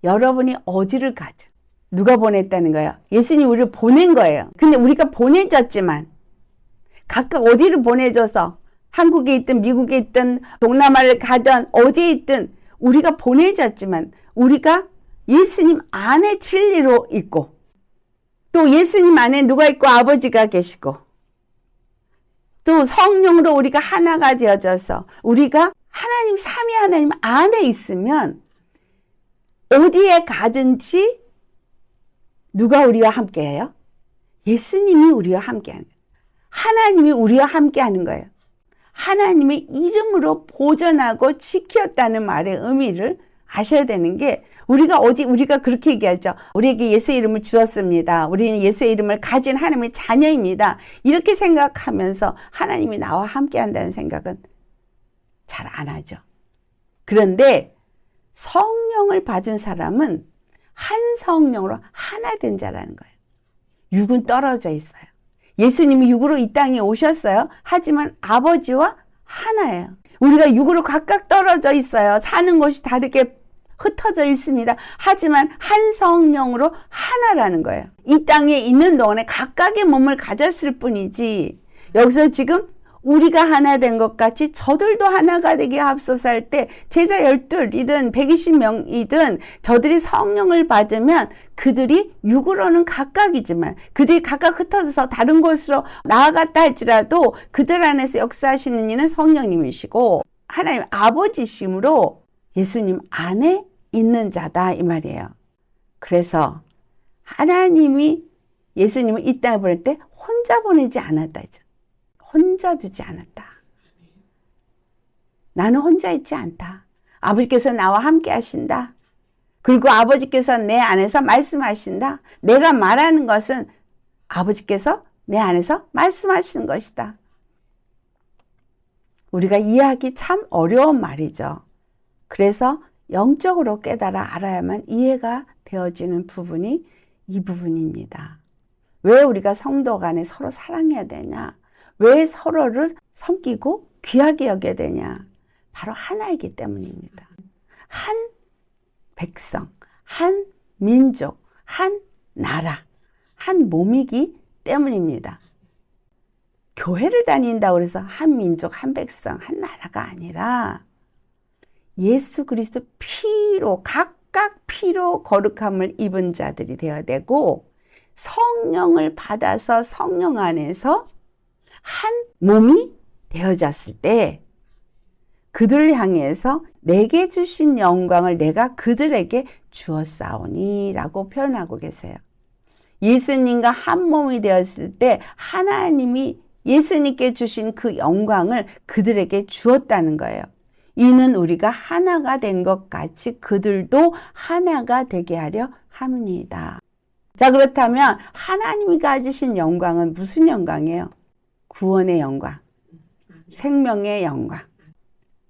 여러분이 어디를 가죠? 누가 보냈다는 거예요? 예수님이 우리를 보낸 거예요. 근데 우리가 보내졌지만 각각 어디를 보내줘서 한국에 있든 미국에 있든 동남아를 가든 어디에 있든 우리가 보내졌지만 우리가 예수님 안에 진리로 있고 또 예수님 안에 누가 있고 아버지가 계시고 또 성령으로 우리가 하나가 되어져서 우리가 하나님, 삼위 하나님 안에 있으면 어디에 가든지 누가 우리와 함께해요? 예수님이 우리와 함께하는 거예요. 하나님이 우리와 함께하는 거예요. 하나님의 이름으로 보존하고 지켰다는 말의 의미를 아셔야 되는 게, 우리가 그렇게 얘기하죠. 우리에게 예수의 이름을 주었습니다. 우리는 예수의 이름을 가진 하나님의 자녀입니다. 이렇게 생각하면서 하나님이 나와 함께한다는 생각은 잘 안 하죠. 그런데 성령을 받은 사람은 한 성령으로 하나 된 자라는 거예요. 육은 떨어져 있어요. 예수님이 육으로 이 땅에 오셨어요. 하지만 아버지와 하나예요. 우리가 육으로 각각 떨어져 있어요. 사는 곳이 다르게 흩어져 있습니다. 하지만 한 성령으로 하나라는 거예요. 이 땅에 있는 동안에 각각의 몸을 가졌을 뿐이지, 여기서 지금 우리가 하나 된 것 같이 저들도 하나가 되게 합소서 할 때 제자 12이든 120명이든 저들이 성령을 받으면 그들이 육으로는 각각이지만 그들이 각각 흩어져서 다른 곳으로 나아갔다 할지라도 그들 안에서 역사하시는 이는 성령님이시고 하나님 아버지심으로 예수님 안에 있는 자다 이 말이에요. 그래서 하나님이 예수님을 이 땅에 보낼 때 혼자 보내지 않았다 이죠. 혼자 두지 않았다. 나는 혼자 있지 않다. 아버지께서 나와 함께 하신다. 그리고 아버지께서 내 안에서 말씀하신다. 내가 말하는 것은 아버지께서 내 안에서 말씀하시는 것이다. 우리가 이해하기 참 어려운 말이죠. 그래서 영적으로 깨달아 알아야만 이해가 되어지는 부분이 이 부분입니다. 왜 우리가 성도 간에 서로 사랑해야 되냐? 왜 서로를 섬기고 귀하게 여겨야 되냐? 바로 하나이기 때문입니다. 한 백성, 한 민족, 한 나라, 한 몸이기 때문입니다. 교회를 다닌다고 해서 한 민족, 한 백성, 한 나라가 아니라 예수 그리스도 피로, 각각 피로 거룩함을 입은 자들이 되어야 되고, 성령을 받아서 성령 안에서 한 몸이 되어졌을 때 그들을 향해서 내게 주신 영광을 내가 그들에게 주었사오니 라고 표현하고 계세요. 예수님과 한 몸이 되었을 때 하나님이 예수님께 주신 그 영광을 그들에게 주었다는 거예요. 이는 우리가 하나가 된 것 같이 그들도 하나가 되게 하려 합니다. 자, 그렇다면 하나님이 가지신 영광은 무슨 영광이에요? 구원의 영광, 생명의 영광,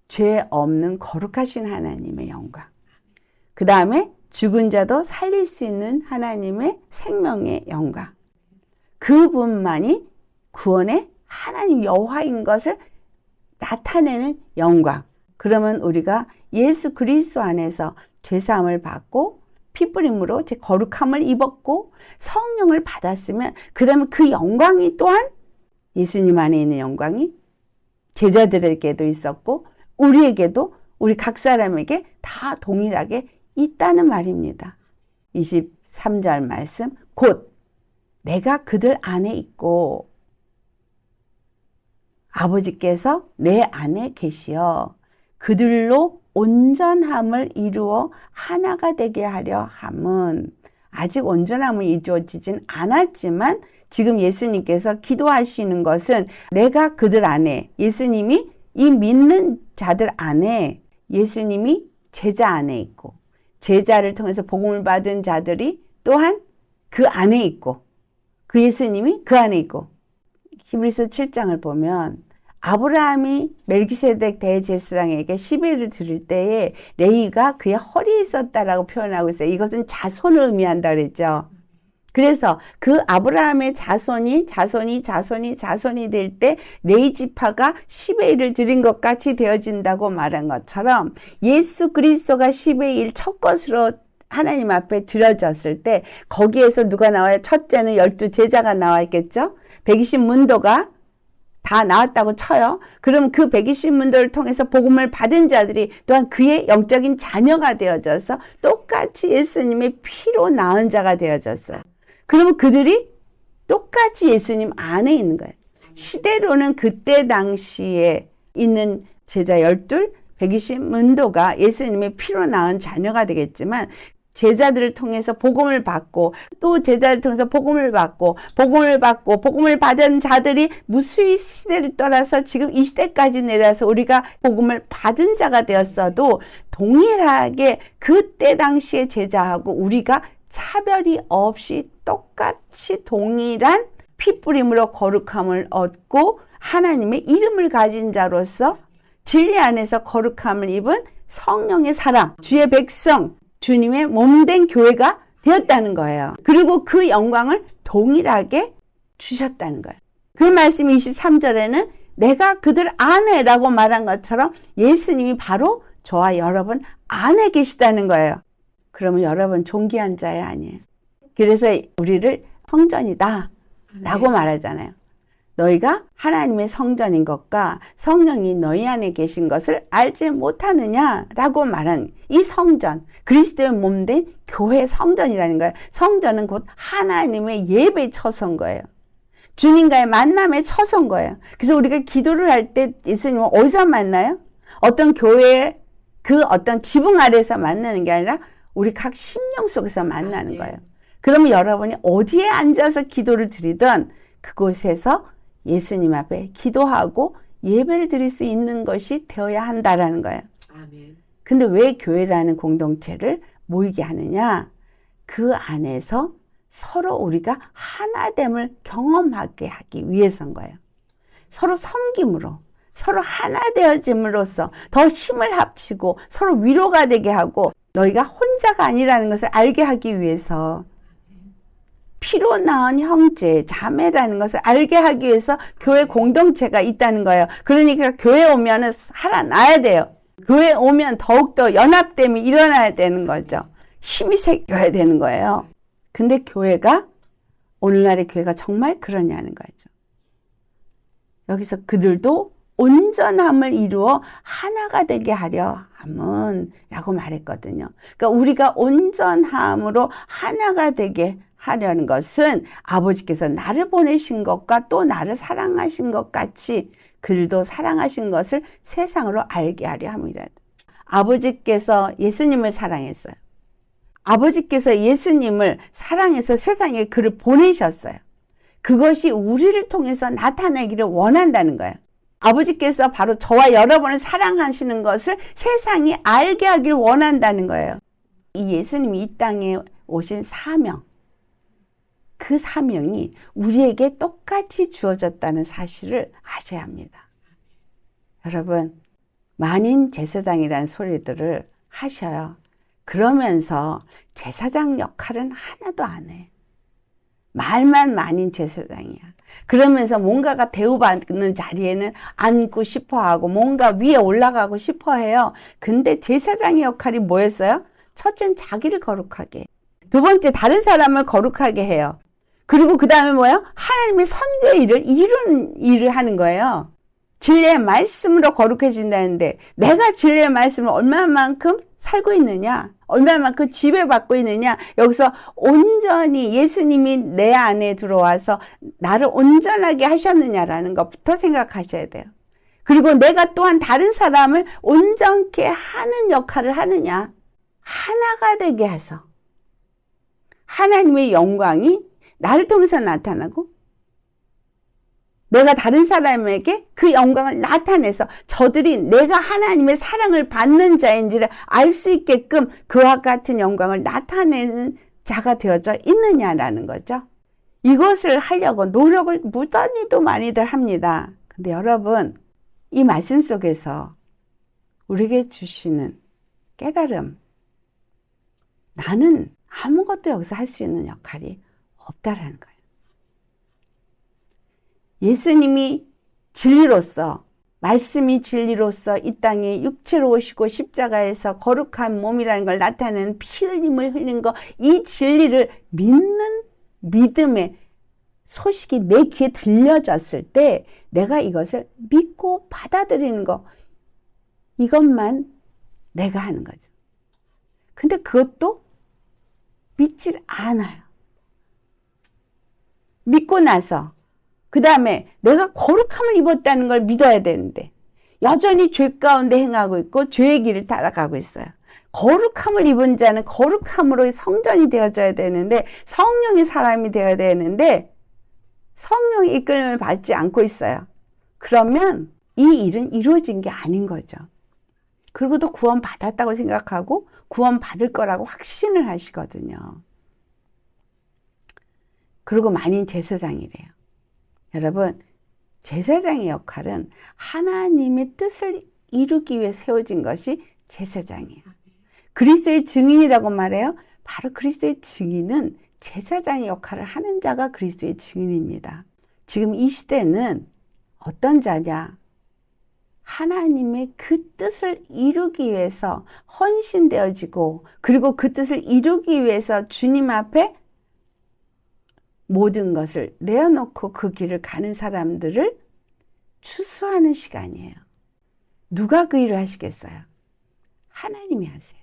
죄 없는 거룩하신 하나님의 영광. 그 다음에 죽은 자도 살릴 수 있는 하나님의 생명의 영광. 그분만이 구원의 하나님 여호와인 것을 나타내는 영광. 그러면 우리가 예수 그리스도 안에서 죄사함을 받고 피뿌림으로 제 거룩함을 입었고 성령을 받았으면 그 다음에 그 영광이 또한 예수님 안에 있는 영광이 제자들에게도 있었고 우리에게도 우리 각 사람에게 다 동일하게 있다는 말입니다. 23절 말씀, 곧 내가 그들 안에 있고 아버지께서 내 안에 계시어 그들로 온전함을 이루어 하나가 되게 하려 함은, 아직 온전함을 이루어지진 않았지만 지금 예수님께서 기도하시는 것은 내가 그들 안에, 예수님이 이 믿는 자들 안에, 예수님이 제자 안에 있고 제자를 통해서 복음을 받은 자들이 또한 그 안에 있고 그 예수님이 그 안에 있고, 히브리서 7장을 보면 아브라함이 멜기세덱 대제사장에게 11을 드릴 때에 레위가 그의 허리에 있었다라고 표현하고 있어요. 이것은 자손을 의미한다 그랬죠. 그래서 그 아브라함의 자손이 될 때 레위 지파가 10의 1을 드린 것 같이 되어진다고 말한 것처럼 예수 그리스도가 10의 1 첫 것으로 하나님 앞에 드려졌을 때 거기에서 누가 나와요? 첫째는 12제자가 나와 있겠죠. 120문도가 다 나왔다고 쳐요. 그럼 그 120문도를 통해서 복음을 받은 자들이 또한 그의 영적인 자녀가 되어져서 똑같이 예수님의 피로 낳은 자가 되어졌어요. 그러면 그들이 똑같이 예수님 안에 있는 거예요. 시대로는 그때 당시에 있는 제자 12, 120문도가 예수님의 피로 낳은 자녀가 되겠지만 제자들을 통해서 복음을 받고 또 제자를 통해서 복음을 받고 복음을 받은 자들이 무수히 시대를 떠나서 지금 이 시대까지 내려서 우리가 복음을 받은 자가 되었어도 동일하게 그때 당시의 제자하고 우리가 차별이 없이 똑같이 동일한 피 뿌림으로 거룩함을 얻고 하나님의 이름을 가진 자로서 진리 안에서 거룩함을 입은 성령의 사람, 주의 백성, 주님의 몸된 교회가 되었다는 거예요. 그리고 그 영광을 동일하게 주셨다는 거예요. 그 말씀 23절에는 내가 그들 안에 라고 말한 것처럼 예수님이 바로 저와 여러분 안에 계시다는 거예요. 그러면 여러분 존귀한 자예요, 아니에요? 그래서 우리를 성전이다 라고 말하잖아요. 너희가 하나님의 성전인 것과 성령이 너희 안에 계신 것을 알지 못하느냐 라고 말한 이 성전, 그리스도의 몸된 교회 성전이라는 거예요. 성전은 곧 하나님의 예배 처소인 거예요. 주님과의 만남의 처소인 거예요. 그래서 우리가 기도를 할 때 예수님은 어디서 만나요? 어떤 교회의 그 어떤 지붕 아래에서 만나는 게 아니라 우리 각 심령 속에서 만나는 거예요. 그러면 여러분이 어디에 앉아서 기도를 드리든 그곳에서 예수님 앞에 기도하고 예배를 드릴 수 있는 것이 되어야 한다라는 거예요. 아멘. 근데 왜 교회라는 공동체를 모이게 하느냐? 그 안에서 서로 우리가 하나됨을 경험하게 하기 위해서인 거예요. 서로 섬김으로, 서로 하나 되어짐으로써 더 힘을 합치고 서로 위로가 되게 하고 너희가 혼자가 아니라는 것을 알게 하기 위해서 피로 낳은 형제, 자매라는 것을 알게 하기 위해서 교회 공동체가 있다는 거예요. 그러니까 교회 오면은 살아나야 돼요. 교회 오면 더욱더 연합됨이 일어나야 되는 거죠. 힘이 생겨야 되는 거예요. 근데 교회가, 오늘날의 교회가 정말 그러냐는 거죠. 여기서 그들도 온전함을 이루어 하나가 되게 하려 함은 라고 말했거든요. 그러니까 우리가 온전함으로 하나가 되게 하려는 것은 아버지께서 나를 보내신 것과 또 나를 사랑하신 것 같이 그들도 사랑하신 것을 세상으로 알게 하려 함이라. 아버지께서 예수님을 사랑했어요. 아버지께서 예수님을 사랑해서 세상에 그를 보내셨어요. 그것이 우리를 통해서 나타나기를 원한다는 거예요. 아버지께서 바로 저와 여러분을 사랑하시는 것을 세상이 알게 하기를 원한다는 거예요. 이 예수님이 이 땅에 오신 사명, 그 사명이 우리에게 똑같이 주어졌다는 사실을 아셔야 합니다. 여러분, 만인 제사장이라는 소리들을 하셔요. 그러면서 제사장 역할은 하나도 안 해. 말만 만인 제사장이야. 그러면서 뭔가가 대우받는 자리에는 앉고 싶어 하고 뭔가 위에 올라가고 싶어 해요. 근데 제사장의 역할이 뭐였어요? 첫째는 자기를 거룩하게. 두 번째, 다른 사람을 거룩하게 해요. 그리고 그 다음에 뭐예요? 하나님의 선교의 일을 이루는 일을 하는 거예요. 진리의 말씀으로 거룩해진다는데 내가 진리의 말씀을 얼마만큼 살고 있느냐, 얼마만큼 지배받고 있느냐, 여기서 온전히 예수님이 내 안에 들어와서 나를 온전하게 하셨느냐라는 것부터 생각하셔야 돼요. 그리고 내가 또한 다른 사람을 온전케 하는 역할을 하느냐, 하나가 되게 해서 하나님의 영광이 나를 통해서 나타나고 내가 다른 사람에게 그 영광을 나타내서 저들이 내가 하나님의 사랑을 받는 자인지를 알 수 있게끔 그와 같은 영광을 나타내는 자가 되어져 있느냐라는 거죠. 이것을 하려고 노력을 무던히도 많이들 합니다. 근데 여러분, 이 말씀 속에서 우리에게 주시는 깨달음, 나는 아무것도 여기서 할 수 있는 역할이 없다라는 거예요. 예수님이 진리로서, 말씀이 진리로서 이 땅에 육체로 오시고 십자가에서 거룩한 몸이라는 걸 나타내는 피 흘림을 흘린 거, 이 진리를 믿는 믿음의 소식이 내 귀에 들려졌을 때 내가 이것을 믿고 받아들이는 거, 이것만 내가 하는 거죠. 근데 그것도 믿질 않아요. 믿고 나서 그 다음에 내가 거룩함을 입었다는 걸 믿어야 되는데 여전히 죄 가운데 행하고 있고 죄의 길을 따라가고 있어요. 거룩함을 입은 자는 거룩함으로 성전이 되어져야 되는데 성령의 사람이 되어야 되는데 성령의 이끌림을 받지 않고 있어요. 그러면 이 일은 이루어진 게 아닌 거죠. 그리고도 구원 받았다고 생각하고 구원 받을 거라고 확신을 하시거든요. 그리고 만인 제사장이래요. 여러분, 제사장의 역할은 하나님의 뜻을 이루기 위해 세워진 것이 제사장이에요. 그리스도의 증인이라고 말해요. 바로 그리스도의 증인은 제사장의 역할을 하는 자가 그리스도의 증인입니다. 지금 이 시대는 어떤 자냐? 하나님의 그 뜻을 이루기 위해서 헌신되어지고, 그리고 그 뜻을 이루기 위해서 주님 앞에 모든 것을 내어놓고 그 길을 가는 사람들을 추수하는 시간이에요. 누가 그 일을 하시겠어요? 하나님이 하세요.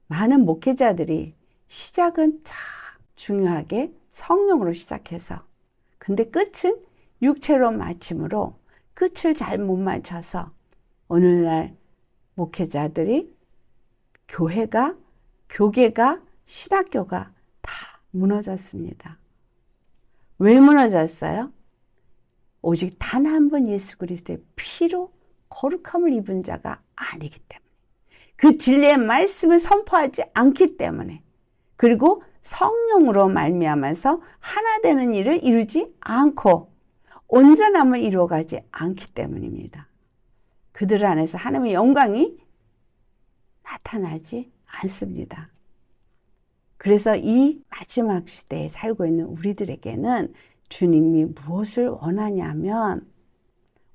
많은 목회자들이 시작은 참 중요하게 성령으로 시작해서, 근데 끝은 육체로 마침으로 끝을 잘 못 맞춰서 오늘날 목회자들이 교계가, 신학교가 다 무너졌습니다. 왜 무너졌어요? 오직 단 한 번 예수 그리스도의 피로 거룩함을 입은 자가 아니기 때문에, 그 진리의 말씀을 선포하지 않기 때문에, 그리고 성령으로 말미암아서 하나 되는 일을 이루지 않고 온전함을 이루어가지 않기 때문입니다. 그들 안에서 하나님의 영광이 나타나지 않습니다. 그래서 이 마지막 시대에 살고 있는 우리들에게는 주님이 무엇을 원하냐면,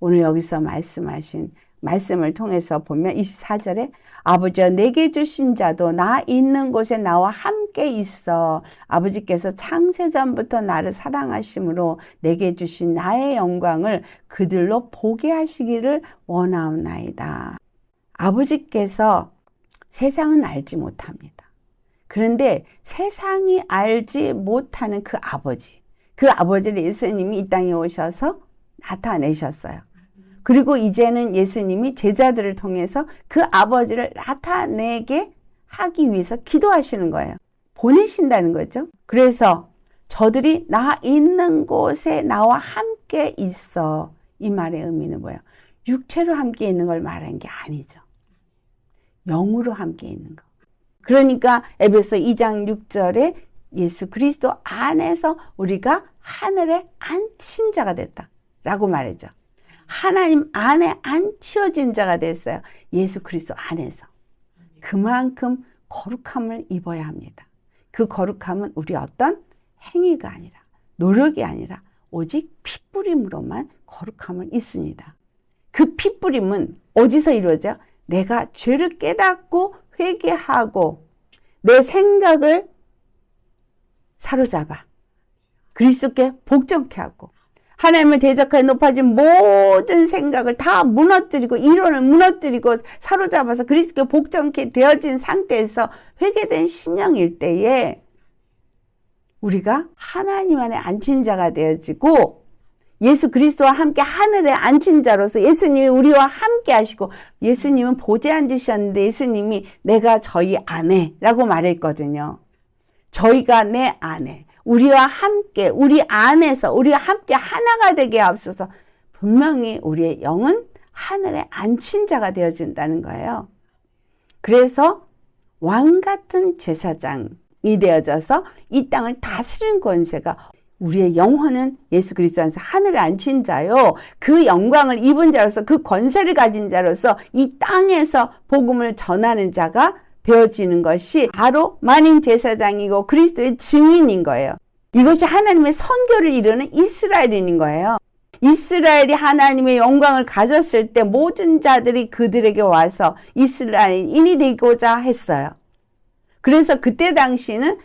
오늘 여기서 말씀하신 말씀을 통해서 보면 24절에 아버지여 내게 주신 자도 나 있는 곳에 나와 함께 있어 아버지께서 창세전부터 나를 사랑하심으로 내게 주신 나의 영광을 그들로 보게 하시기를 원하옵나이다. 아버지께서 세상은 알지 못합니다. 그런데 세상이 알지 못하는 그 아버지를 예수님이 이 땅에 오셔서 나타내셨어요. 그리고 이제는 예수님이 제자들을 통해서 그 아버지를 나타내게 하기 위해서 기도하시는 거예요. 보내신다는 거죠. 그래서 저들이 나 있는 곳에 나와 함께 있어. 이 말의 의미는 뭐예요? 육체로 함께 있는 걸 말하는 게 아니죠. 영으로 함께 있는 거. 그러니까 에베소 2장 6절에 예수 그리스도 안에서 우리가 하늘에 앉힌 자가 됐다라고 말했죠. 하나님 안에 앉혀진 자가 됐어요. 예수 그리스도 안에서. 그만큼 거룩함을 입어야 합니다. 그 거룩함은 우리 어떤 행위가 아니라, 노력이 아니라 오직 핏부림으로만 거룩함을 입습니다. 그 핏부림은 어디서 이루어져요? 내가 죄를 깨닫고 회개하고 내 생각을 사로잡아 그리스도께 복종케 하고 하나님을 대적하여 높아진 모든 생각을 다 무너뜨리고 이론을 무너뜨리고 사로잡아서 그리스도께 복종케 되어진 상태에서 회개된 심령일 때에 우리가 하나님 안에 앉힌 자가 되어지고 예수 그리스도와 함께 하늘에 앉힌 자로서 예수님이 우리와 함께 하시고, 예수님은 보좌에 앉으셨는데 예수님이 내가 저희 안에 라고 말했거든요. 저희가 내 안에, 우리와 함께, 우리 안에서 우리와 함께 하나가 되게 하옵소서. 분명히 우리의 영은 하늘에 앉힌 자가 되어진다는 거예요. 그래서 왕 같은 제사장이 되어져서 이 땅을 다스리는 권세가, 우리의 영혼은 예수 그리스도 안에서 하늘에 앉힌 자요, 그 영광을 입은 자로서 그 권세를 가진 자로서 이 땅에서 복음을 전하는 자가 되어지는 것이 바로 만인 제사장이고 그리스도의 증인인 거예요. 이것이 하나님의 선교를 이루는 이스라엘인인 거예요. 이스라엘이 하나님의 영광을 가졌을 때 모든 자들이 그들에게 와서 이스라엘인이 되고자 했어요. 그래서 그때 당시는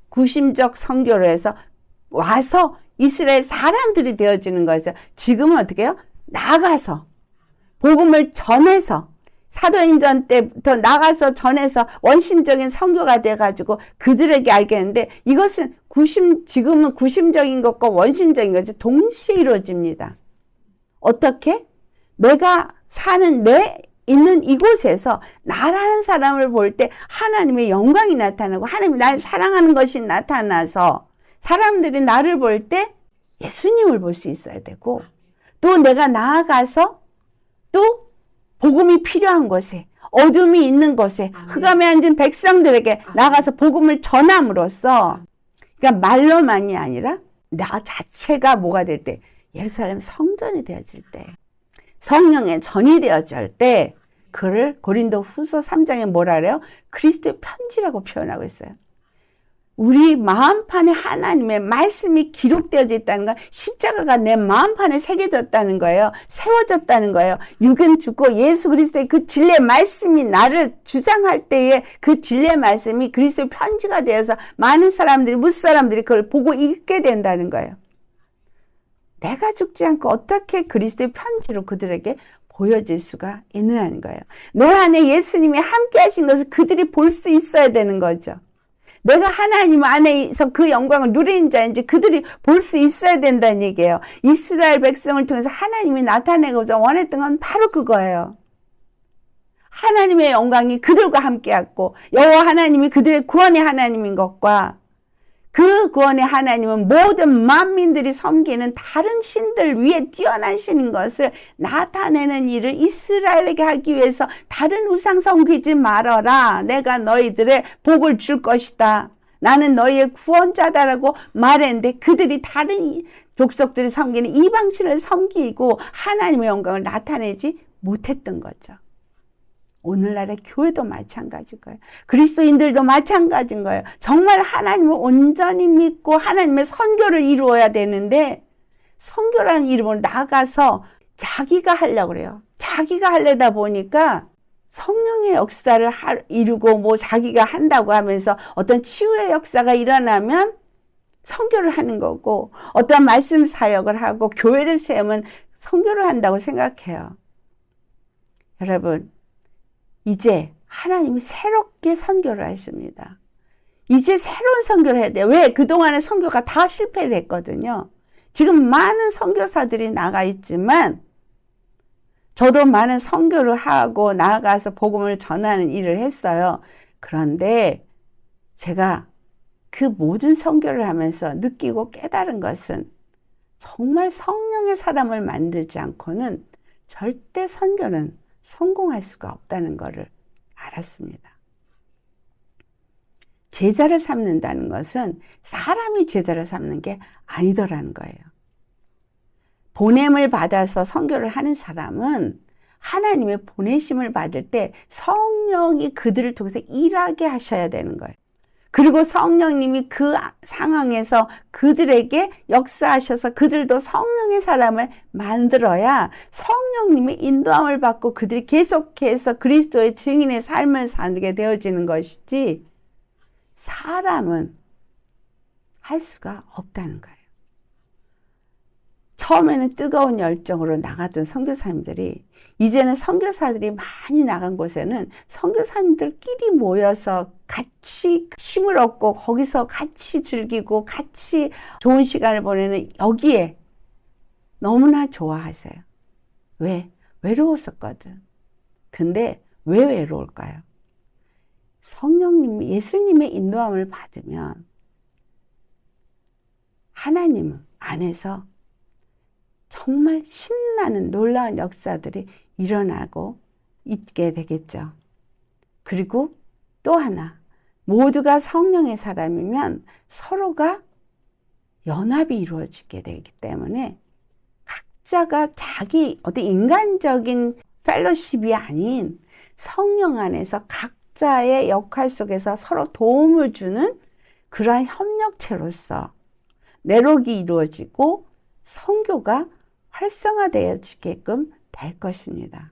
구심적 선교로 해서 와서 이스라엘 사람들이 되어지는 거죠. 지금은 어떻게 해요? 나가서 복음을 전해서, 사도행전 때부터 나가서 전해서 원심적인 선교가 돼가지고 그들에게 알겠는데, 이것은 지금은 구심적인 것과 원심적인 것이 동시에 이루어집니다. 어떻게? 내가 사는 있는 이곳에서 나라는 사람을 볼 때 하나님의 영광이 나타나고 하나님이 나를 사랑하는 것이 나타나서 사람들이 나를 볼 때 예수님을 볼 수 있어야 되고, 또 내가 나아가서 또 복음이 필요한 곳에, 어둠이 있는 곳에, 흑암에 앉은 백성들에게 나가서 복음을 전함으로써, 그러니까 말로만이 아니라 나 자체가 뭐가 될 때, 예루살렘 성전이 되어질 때, 성령에 전이 되어질 때 그를 고린도 후서 3장에 뭐라 그래요? 그리스도의 편지라고 표현하고 있어요. 우리 마음판에 하나님의 말씀이 기록되어져 있다는 건 십자가가 내 마음판에 새겨졌다는 거예요. 세워졌다는 거예요. 육은 죽고 예수 그리스도의 그 진리의 말씀이 나를 주장할 때에 그 진리의 말씀이 그리스도의 편지가 되어서 많은 사람들이, 무사람들이 그걸 보고 읽게 된다는 거예요. 내가 죽지 않고 어떻게 그리스도의 편지로 그들에게 보여질 수가 있느냐는 거예요. 내 안에 예수님이 함께 하신 것을 그들이 볼 수 있어야 되는 거죠. 내가 하나님 안에서 그 영광을 누리는 자인지 그들이 볼 수 있어야 된다는 얘기예요. 이스라엘 백성을 통해서 하나님이 나타내고자 원했던 건 바로 그거예요. 하나님의 영광이 그들과 함께했고 여호와 하나님이 그들의 구원의 하나님인 것과 그 구원의 하나님은 모든 만민들이 섬기는 다른 신들 위에 뛰어난 신인 것을 나타내는 일을 이스라엘에게 하기 위해서 다른 우상 섬기지 말아라. 내가 너희들의 복을 줄 것이다. 나는 너희의 구원자다라고 말했는데 그들이 다른 족속들이 섬기는 이방신을 섬기고 하나님의 영광을 나타내지 못했던 거죠. 오늘날의 교회도 마찬가지인 거예요. 그리스도인들도 마찬가지인 거예요. 정말 하나님을 온전히 믿고 하나님의 선교를 이루어야 되는데 선교라는 이름으로 나가서 자기가 하려고 그래요. 자기가 하려다 보니까 성령의 역사를 이루고 뭐 자기가 한다고 하면서 어떤 치유의 역사가 일어나면 선교를 하는 거고 어떤 말씀 사역을 하고 교회를 세우면 선교를 한다고 생각해요. 여러분, 이제 하나님이 새롭게 선교를 하십니다. 이제 새로운 선교를 해야 돼요. 왜? 그동안의 선교가 다 실패를 했거든요. 지금 많은 선교사들이 나가 있지만 저도 많은 선교를 하고 나아가서 복음을 전하는 일을 했어요. 그런데 제가 그 모든 선교를 하면서 느끼고 깨달은 것은 정말 성령의 사람을 만들지 않고는 절대 선교는 성공할 수가 없다는 것을 알았습니다. 제자를 삼는다는 것은 사람이 제자를 삼는 게 아니더라는 거예요. 보냄을 받아서 선교를 하는 사람은 하나님의 보내심을 받을 때 성령이 그들을 통해서 일하게 하셔야 되는 거예요. 그리고 성령님이 그 상황에서 그들에게 역사하셔서 그들도 성령의 사람을 만들어야 성령님의 인도함을 받고 그들이 계속해서 그리스도의 증인의 삶을 살게 되어지는 것이지 사람은 할 수가 없다는 거예요. 처음에는 뜨거운 열정으로 나갔던 선교사님들이 이제는 선교사들이 많이 나간 곳에는 선교사님들끼리 모여서 같이 힘을 얻고 거기서 같이 즐기고 같이 좋은 시간을 보내는 여기에 너무나 좋아하세요. 왜? 외로웠었거든. 근데 왜 외로울까요? 성령님, 예수님의 인도함을 받으면 하나님 안에서 정말 신나는 놀라운 역사들이 일어나고 있게 되겠죠. 그리고 또 하나, 모두가 성령의 사람이면 서로가 연합이 이루어지게 되기 때문에 각자가 자기 어떤 인간적인 펠로십이 아닌 성령 안에서 각자의 역할 속에서 서로 도움을 주는 그러한 협력체로서 내록이 이루어지고 선교가 활성화되어지게끔 될 것입니다.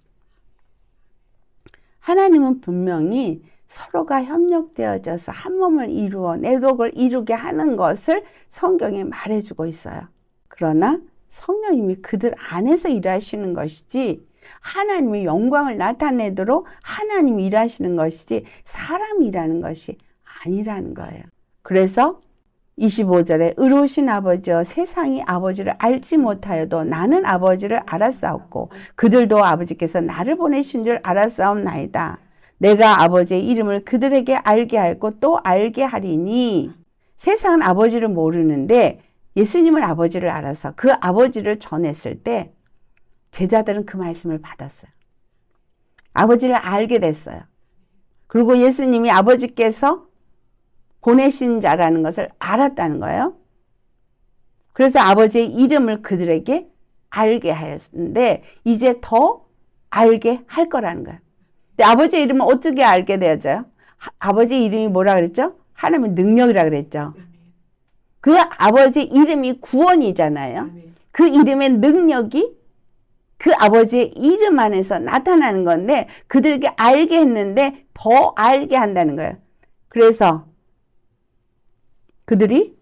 하나님은 분명히 서로가 협력되어져서 한 몸을 이루어 내록을 이루게 하는 것을 성경에 말해주고 있어요. 그러나 성령님이 그들 안에서 일하시는 것이지 하나님의 영광을 나타내도록 하나님이 일하시는 것이지 사람이 일하는 것이 아니라는 거예요. 그래서 25절에 의로우신 아버지여 세상이 아버지를 알지 못하여도 나는 아버지를 알았사옵고 그들도 아버지께서 나를 보내신 줄 알았사옵나이다. 내가 아버지의 이름을 그들에게 알게 하였고 또 알게 하리니 세상은 아버지를 모르는데 예수님은 아버지를 알아서 그 아버지를 전했을 때 제자들은 그 말씀을 받았어요. 아버지를 알게 됐어요. 그리고 예수님이 아버지께서 보내신 자라는 것을 알았다는 거예요. 그래서 아버지의 이름을 그들에게 알게 하였는데 이제 더 알게 할 거라는 거예요. 근데 아버지의 이름은 어떻게 알게 되어져요? 아버지 이름이 뭐라 그랬죠? 하나님의 능력이라 그랬죠. 그 아버지 이름이 구원이잖아요. 그 이름의 능력이 그 아버지의 이름 안에서 나타나는 건데 그들에게 알게 했는데 더 알게 한다는 거예요. 그래서 그들이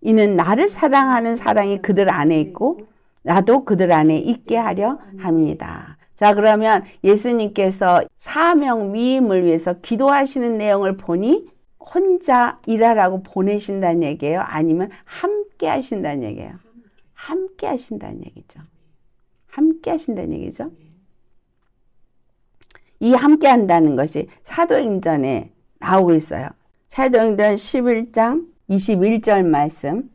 이는 나를 사랑하는 사랑이 그들 안에 있고 나도 그들 안에 있게 하려 합니다. 자, 그러면 예수님께서 사명 위임을 위해서 기도하시는 내용을 보니 혼자 일하라고 보내신다는 얘기예요? 아니면 함께 하신다는 얘기예요? 함께 하신다는 얘기죠. 함께 하신다는 얘기죠. 이 함께 한다는 것이 사도행전에 나오고 있어요. 사도행전 11장 21절 말씀.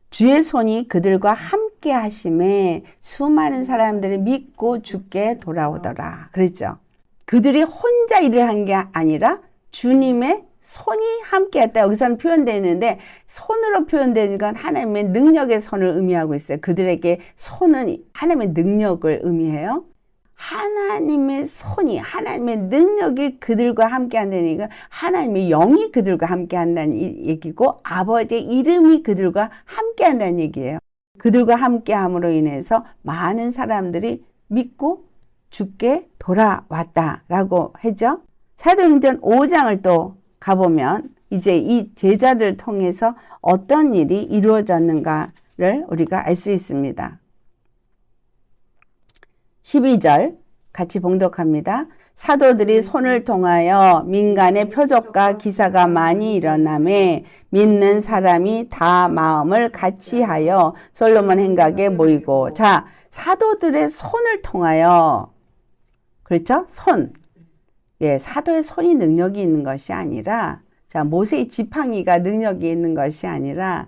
주의 손이 그들과 함께 하심에 수많은 사람들이 믿고 주께 돌아오더라. 그랬죠. 그들이 혼자 일을 한 게 아니라 주님의 손이 함께 했다. 여기서는 표현되어 있는데 손으로 표현되는 건 하나님의 능력의 손을 의미하고 있어요. 그들에게 손은 하나님의 능력을 의미해요. 하나님의 손이, 하나님의 능력이 그들과 함께 한다는 얘기가 하나님의 영이 그들과 함께 한다는 얘기고 아버지의 이름이 그들과 함께 한다는 얘기예요. 그들과 함께 함으로 인해서 많은 사람들이 믿고 주께 돌아왔다라고 했죠. 사도행전 5장을 또 가보면 이제 이 제자들을 통해서 어떤 일이 이루어졌는가를 우리가 알 수 있습니다. 12절 같이 봉독합니다. 사도들이 손을 통하여 민간의 표적과 기사가 많이 일어나매 믿는 사람이 다 마음을 같이하여 솔로몬 행각에 모이고. 자, 사도들의 손을 통하여, 그렇죠? 손. 예, 사도의 손이 능력이 있는 것이 아니라, 자, 모세의 지팡이가 능력이 있는 것이 아니라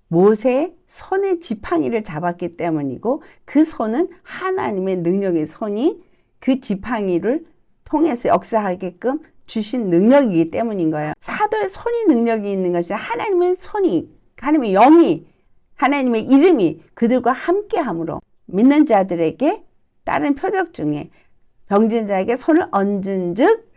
모세의 손의 지팡이를 잡았기 때문이고 그 손은 하나님의 능력의 손이 그 지팡이를 통해서 역사하게끔 주신 능력이기 때문인 거예요. 사도의 손이 능력이 있는 것이 하나님의 손이, 하나님의 영이, 하나님의 이름이 그들과 함께함으로 믿는 자들에게 다른 표적 중에 병진 자에게 손을 얹은 즉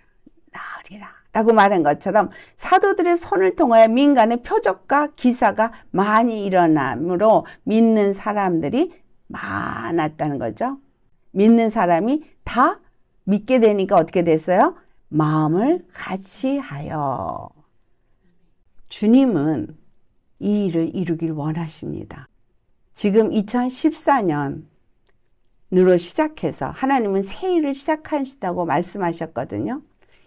나으리라 라고 말한 것처럼 사도들의 손을 통하여 민간의 표적과 기사가 많이 일어나므로 믿는 사람들이 많았다는 거죠. 믿는 사람이 다 믿게 되니까 어떻게 됐어요? 마음을 같이 하여. 주님은 이 일을 이루길 원하십니다. 지금 2014년으로 시작해서 하나님은 새 일을 시작하신다고 말씀하셨거든요.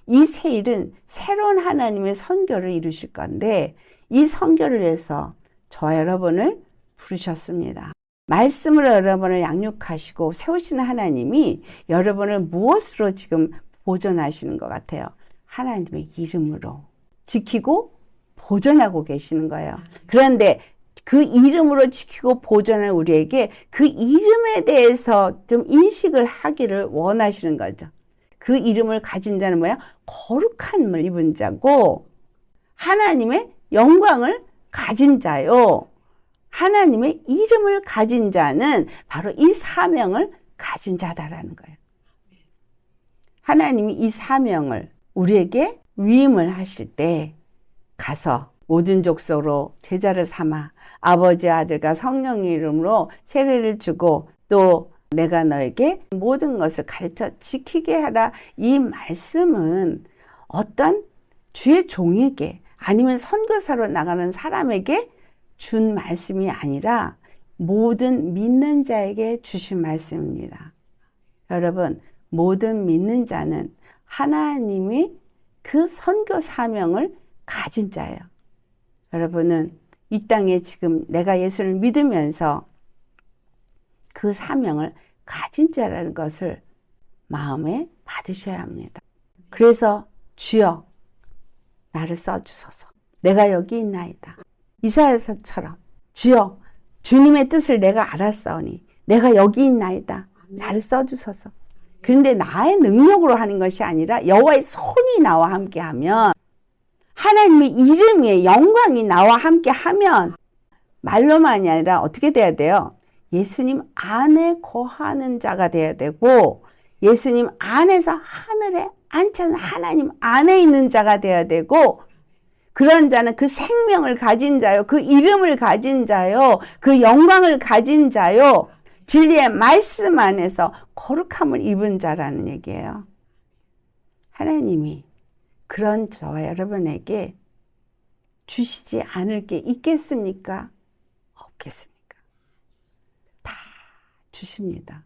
이 새 일은 새로운 하나님의 선교를 이루실 건데 이 선교를 위해서 저와 여러분을 부르셨습니다. 말씀으로 여러분을 양육하시고 세우시는 하나님이 여러분을 무엇으로 지금 보존하시는 것 같아요? 하나님의 이름으로 지키고 보존하고 계시는 거예요. 그런데 그 이름으로 지키고 보존하는 우리에게 그 이름에 대해서 좀 인식을 하기를 원하시는 거죠. 그 이름을 가진 자는 뭐야? 거룩함을 입은 자고 하나님의 영광을 가진 자요. 하나님의 이름을 가진 자는 바로 이 사명을 가진 자다라는 거예요. 하나님이 이 사명을 우리에게 위임을 하실 때 가서 모든 족속으로 제자를 삼아 아버지 아들과 성령의 이름으로 세례를 주고 또 내가 너에게 모든 것을 가르쳐 지키게 하라. 이 말씀은 어떤 주의 종에게 아니면 선교사로 나가는 사람에게 준 말씀이 아니라 모든 믿는 자에게 주신 말씀입니다. 여러분, 모든 믿는 자는 하나님이 그 선교 사명을 가진 자예요. 여러분은 이 땅에 지금 내가 예수를 믿으면서 그 사명을 가진 자라는 것을 마음에 받으셔야 합니다. 그래서 주여 나를 써주소서. 내가 여기 있나이다. 이사야서처럼 주여 주님의 뜻을 내가 알았사오니 내가 여기 있나이다. 나를 써주소서. 그런데 나의 능력으로 하는 것이 아니라 여호와의 손이 나와 함께하면 하나님의 이름의 영광이 나와 함께하면 말로만이 아니라 어떻게 돼야 돼요? 예수님 안에 거하는 자가 되어야 되고 예수님 안에서 하늘에 앉은 하나님 안에 있는 자가 되어야 되고 그런 자는 그 생명을 가진 자요. 그 이름을 가진 자요. 그 영광을 가진 자요. 진리의 말씀 안에서 거룩함을 입은 자라는 얘기예요. 하나님이 그런 저와 여러분에게 주시지 않을 게 있겠습니까? 없겠습니까? 다 주십니다.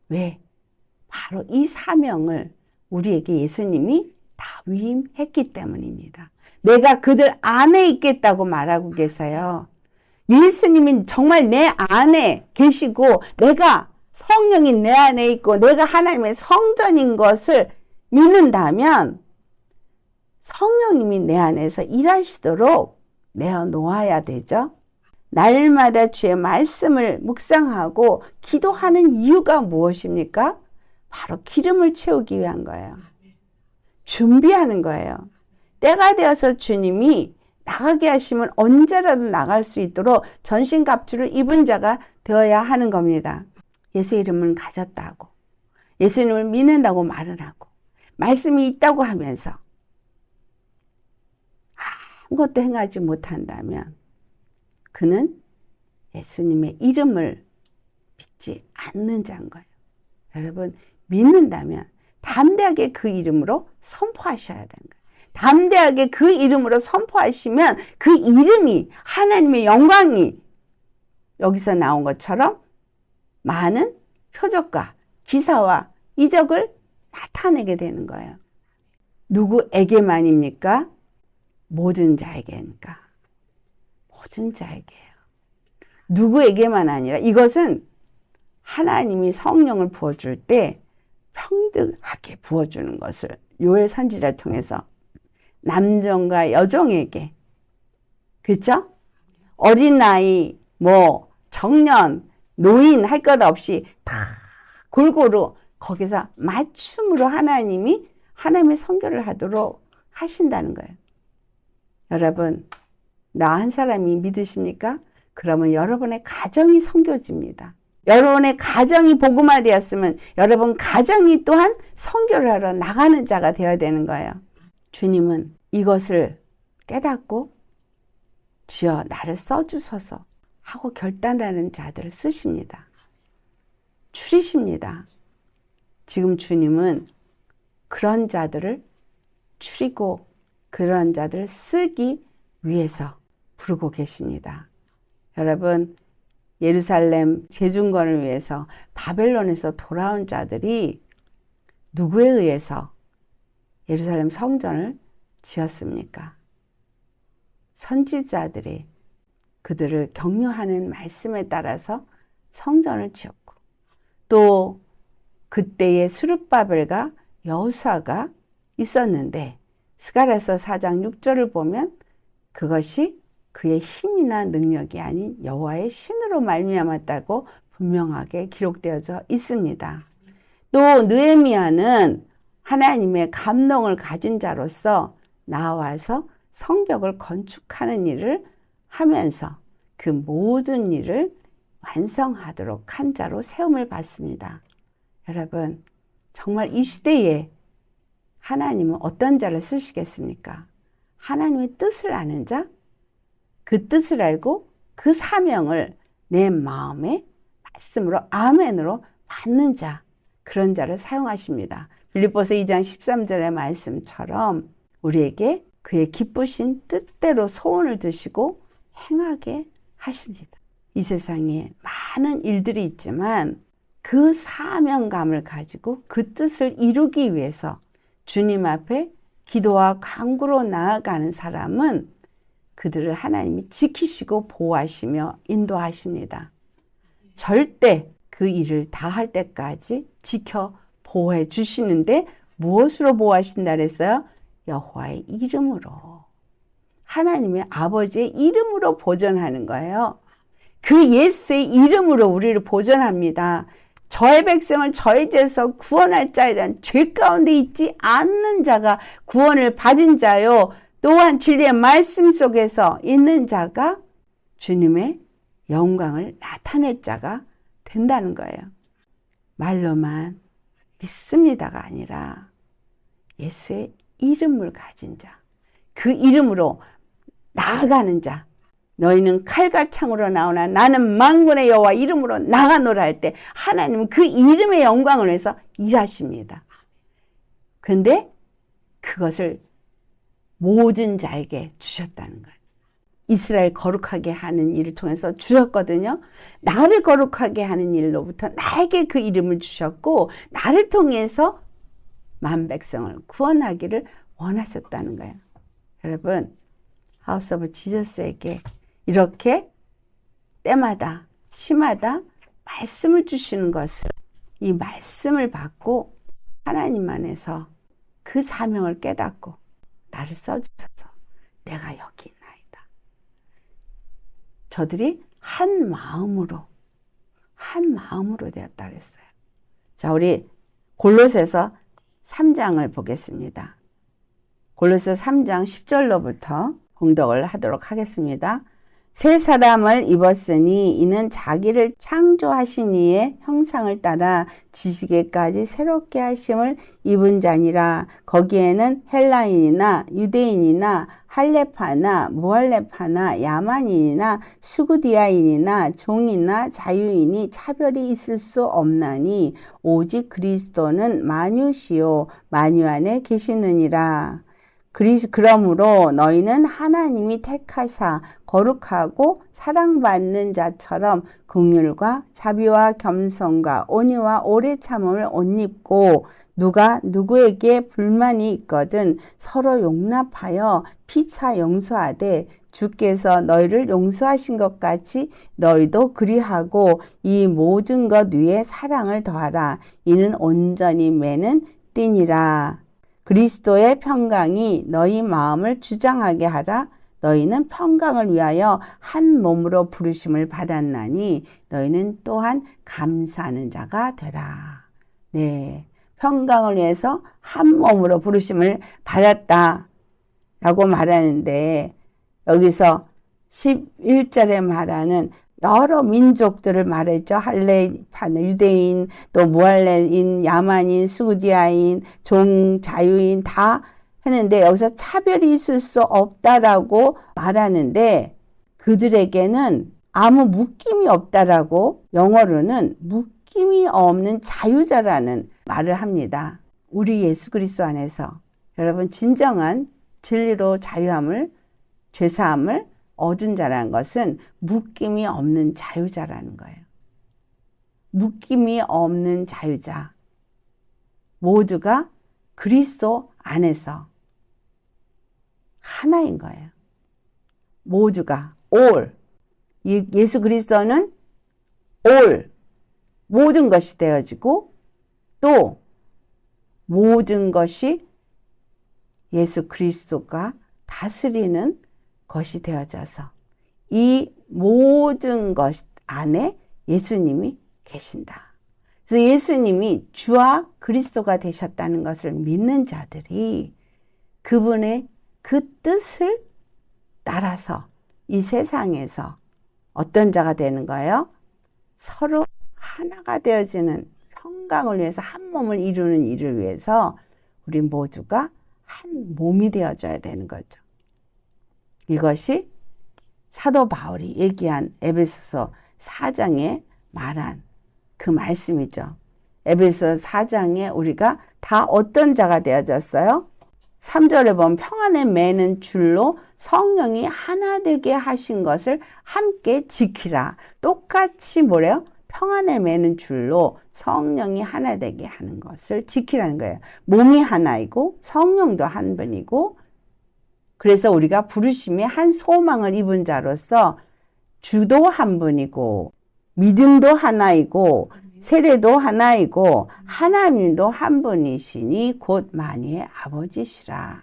왜? 바로 이 사명을 우리에게 예수님이 다 위임했기 때문입니다. 내가 그들 안에 있겠다고 말하고 계세요. 예수님이 정말 내 안에 계시고 내가 성령이 내 안에 있고 내가 하나님의 성전인 것을 믿는다면 성령님이 내 안에서 일하시도록 내어놓아야 되죠. 날마다 주의 말씀을 묵상하고 기도하는 이유가 무엇입니까? 바로 기름을 채우기 위한 거예요. 준비하는 거예요. 때가 되어서 주님이 나가게 하시면 언제라도 나갈 수 있도록 전신갑주를 입은 자가 되어야 하는 겁니다. 예수 이름을 가졌다고 예수님을 믿는다고 말을 하고 말씀이 있다고 하면서 아무것도 행하지 못한다면 그는 예수님의 이름을 믿지 않는 자인 거예요. 여러분 믿는다면 담대하게 그 이름으로 선포하셔야 되는 거예요. 담대하게 그 이름으로 선포하시면 그 이름이 하나님의 영광이 여기서 나온 것처럼 많은 표적과 기사와 이적을 나타내게 되는 거예요. 누구에게만입니까? 모든 자에게니까. 모든 자에게요. 누구에게만 아니라 이것은 하나님이 성령을 부어줄 때 평등하게 부어주는 것을 요엘 선지자를 통해서 남정과 여종에게 그렇죠? 어린아이, 청년, 노인 할 것 없이 다 골고루 거기서 맞춤으로 하나님이 하나님의 선교를 하도록 하신다는 거예요. 여러분, 나 한 사람이 믿으십니까? 그러면 여러분의 가정이 선교지입니다. 여러분의 가정이 복음화되었으면 여러분 가정이 또한 선교를 하러 나가는 자가 되어야 되는 거예요. 주님은 이것을 깨닫고 주여 나를 써주소서 하고 결단하는 자들을 쓰십니다. 추리십니다. 지금 주님은 그런 자들을 추리고 그런 자들을 쓰기 위해서 부르고 계십니다. 여러분 예루살렘 재중건을 위해서 바벨론에서 돌아온 자들이 누구에 의해서 예루살렘 성전을 지었습니까? 선지자들이 그들을 격려하는 말씀에 따라서 성전을 지었고 또 그때의 스룹바벨과 여호수아가 있었는데 스가랴서 4장 6절을 보면 그것이 그의 힘이나 능력이 아닌 여호와의 신으로 말미암았다고 분명하게 기록되어져 있습니다. 또 느헤미야는 하나님의 감동을 가진 자로서 나와서 성벽을 건축하는 일을 하면서 그 모든 일을 완성하도록 한 자로 세움을 받습니다. 여러분 정말 이 시대에 하나님은 어떤 자를 쓰시겠습니까? 하나님의 뜻을 아는 자, 그 뜻을 알고 그 사명을 내 마음에 말씀으로 아멘으로 받는 자, 그런 자를 사용하십니다. 빌립보서 2장 13절의 말씀처럼 우리에게 그의 기쁘신 뜻대로 소원을 드시고 행하게 하십니다. 이 세상에 많은 일들이 있지만 그 사명감을 가지고 그 뜻을 이루기 위해서 주님 앞에 기도와 간구로 나아가는 사람은 그들을 하나님이 지키시고 보호하시며 인도하십니다. 절대 그 일을 다 할 때까지 지켜 보호해 주시는데 무엇으로 보호하신다 그랬어요? 여호와의 이름으로. 하나님의 아버지의 이름으로 보존하는 거예요. 그 예수의 이름으로 우리를 보존합니다. 저의 백성을 저의 죄에서 구원할 자이란 죄 가운데 있지 않는 자가 구원을 받은 자요. 또한 진리의 말씀 속에서 있는 자가 주님의 영광을 나타낼 자가 된다는 거예요. 말로만 믿습니다가 아니라 예수의 이름을 가진 자, 그 이름으로 나아가는 자. 너희는 칼과 창으로 나오나 나는 만군의 여호와 이름으로 나가노라 할 때 하나님은 그 이름의 영광을 위해서 일하십니다. 그런데 그것을 모든 자에게 주셨다는 거예요. 이스라엘 거룩하게 하는 일을 통해서 주셨거든요. 나를 거룩하게 하는 일로부터 나에게 그 이름을 주셨고 나를 통해서 만 백성을 구원하기를 원하셨다는 거예요. 여러분, 하우스 오브 지저스에게 이렇게 때마다 시마다 말씀을 주시는 것을, 이 말씀을 받고 하나님 안에서 그 사명을 깨닫고 나를 써주셔서 내가 여기 있나이다. 저들이 한 마음으로 되었다 그랬어요. 자, 우리 골로새서 3장을 보겠습니다. 골로새 3장 10절로부터 봉독을 하도록 하겠습니다. 새 사람을 입었으니 이는 자기를 창조하신 이의 형상을 따라 지식에까지 새롭게 하심을 입은 자니라. 거기에는 헬라인이나 유대인이나 할레파나 무할레파나 야만인이나 수구디아인이나 종이나 자유인이 차별이 있을 수 없나니 오직 그리스도는 만유시요 만유 안에 계시느니라. 그러므로 너희는 하나님이 택하사 거룩하고 사랑받는 자처럼 긍휼과 자비와 겸손과 온유와 오래 참음을 옷 입고 누가 누구에게 불만이 있거든 서로 용납하여 피차 용서하되 주께서 너희를 용서하신 것 같이 너희도 그리하고 이 모든 것 위에 사랑을 더하라. 이는 온전히 매는 띠니라. 그리스도의 평강이 너희 마음을 주장하게 하라. 너희는 평강을 위하여 한 몸으로 부르심을 받았나니 너희는 또한 감사하는 자가 되라. 네, 평강을 위해서 한 몸으로 부르심을 받았다 라고 말하는데 여기서 11절에 말하는 여러 민족들을 말했죠. 할레파나 유대인, 또 무할레인, 야만인, 수구디아인, 종, 자유인 다 했는데 여기서 차별이 있을 수 없다라고 말하는데 그들에게는 아무 묶임이 없다라고 영어로는 묶임이 없는 자유자라는 말을 합니다. 우리 예수 그리스도 안에서 여러분 진정한 진리로 자유함을, 죄사함을 얻은 자라는 것은 묶임이 없는 자유자라는 거예요. 묶임이 없는 자유자. 모두가 그리스도 안에서 하나인 거예요. 모두가 all. 예수 그리스도는 all. 모든 것이 되어지고 또 모든 것이 예수 그리스도가 다스리는 것이 되어져서 이 모든 것 안에 예수님이 계신다. 그래서 예수님이 주와 그리스도가 되셨다는 것을 믿는 자들이 그분의 그 뜻을 따라서 이 세상에서 어떤 자가 되는 거예요? 서로 하나가 되어지는 평강을 위해서 한 몸을 이루는 일을 위해서 우리 모두가 한 몸이 되어져야 되는 거죠. 이것이 사도 바울이 얘기한 에베소서 4장에 말한 그 말씀이죠. 에베소서 4장에 우리가 다 어떤 자가 되어졌어요? 3절에 보면 평안에 매는 줄로 성령이 하나 되게 하신 것을 함께 지키라. 똑같이 뭐래요? 평안에 매는 줄로 성령이 하나 되게 하는 것을 지키라는 거예요. 몸이 하나이고 성령도 한 분이고 그래서 우리가 부르심의 한 소망을 입은 자로서 주도 한 분이고 믿음도 하나이고 세례도 하나이고 하나님도 한 분이시니 곧 만유의 아버지시라.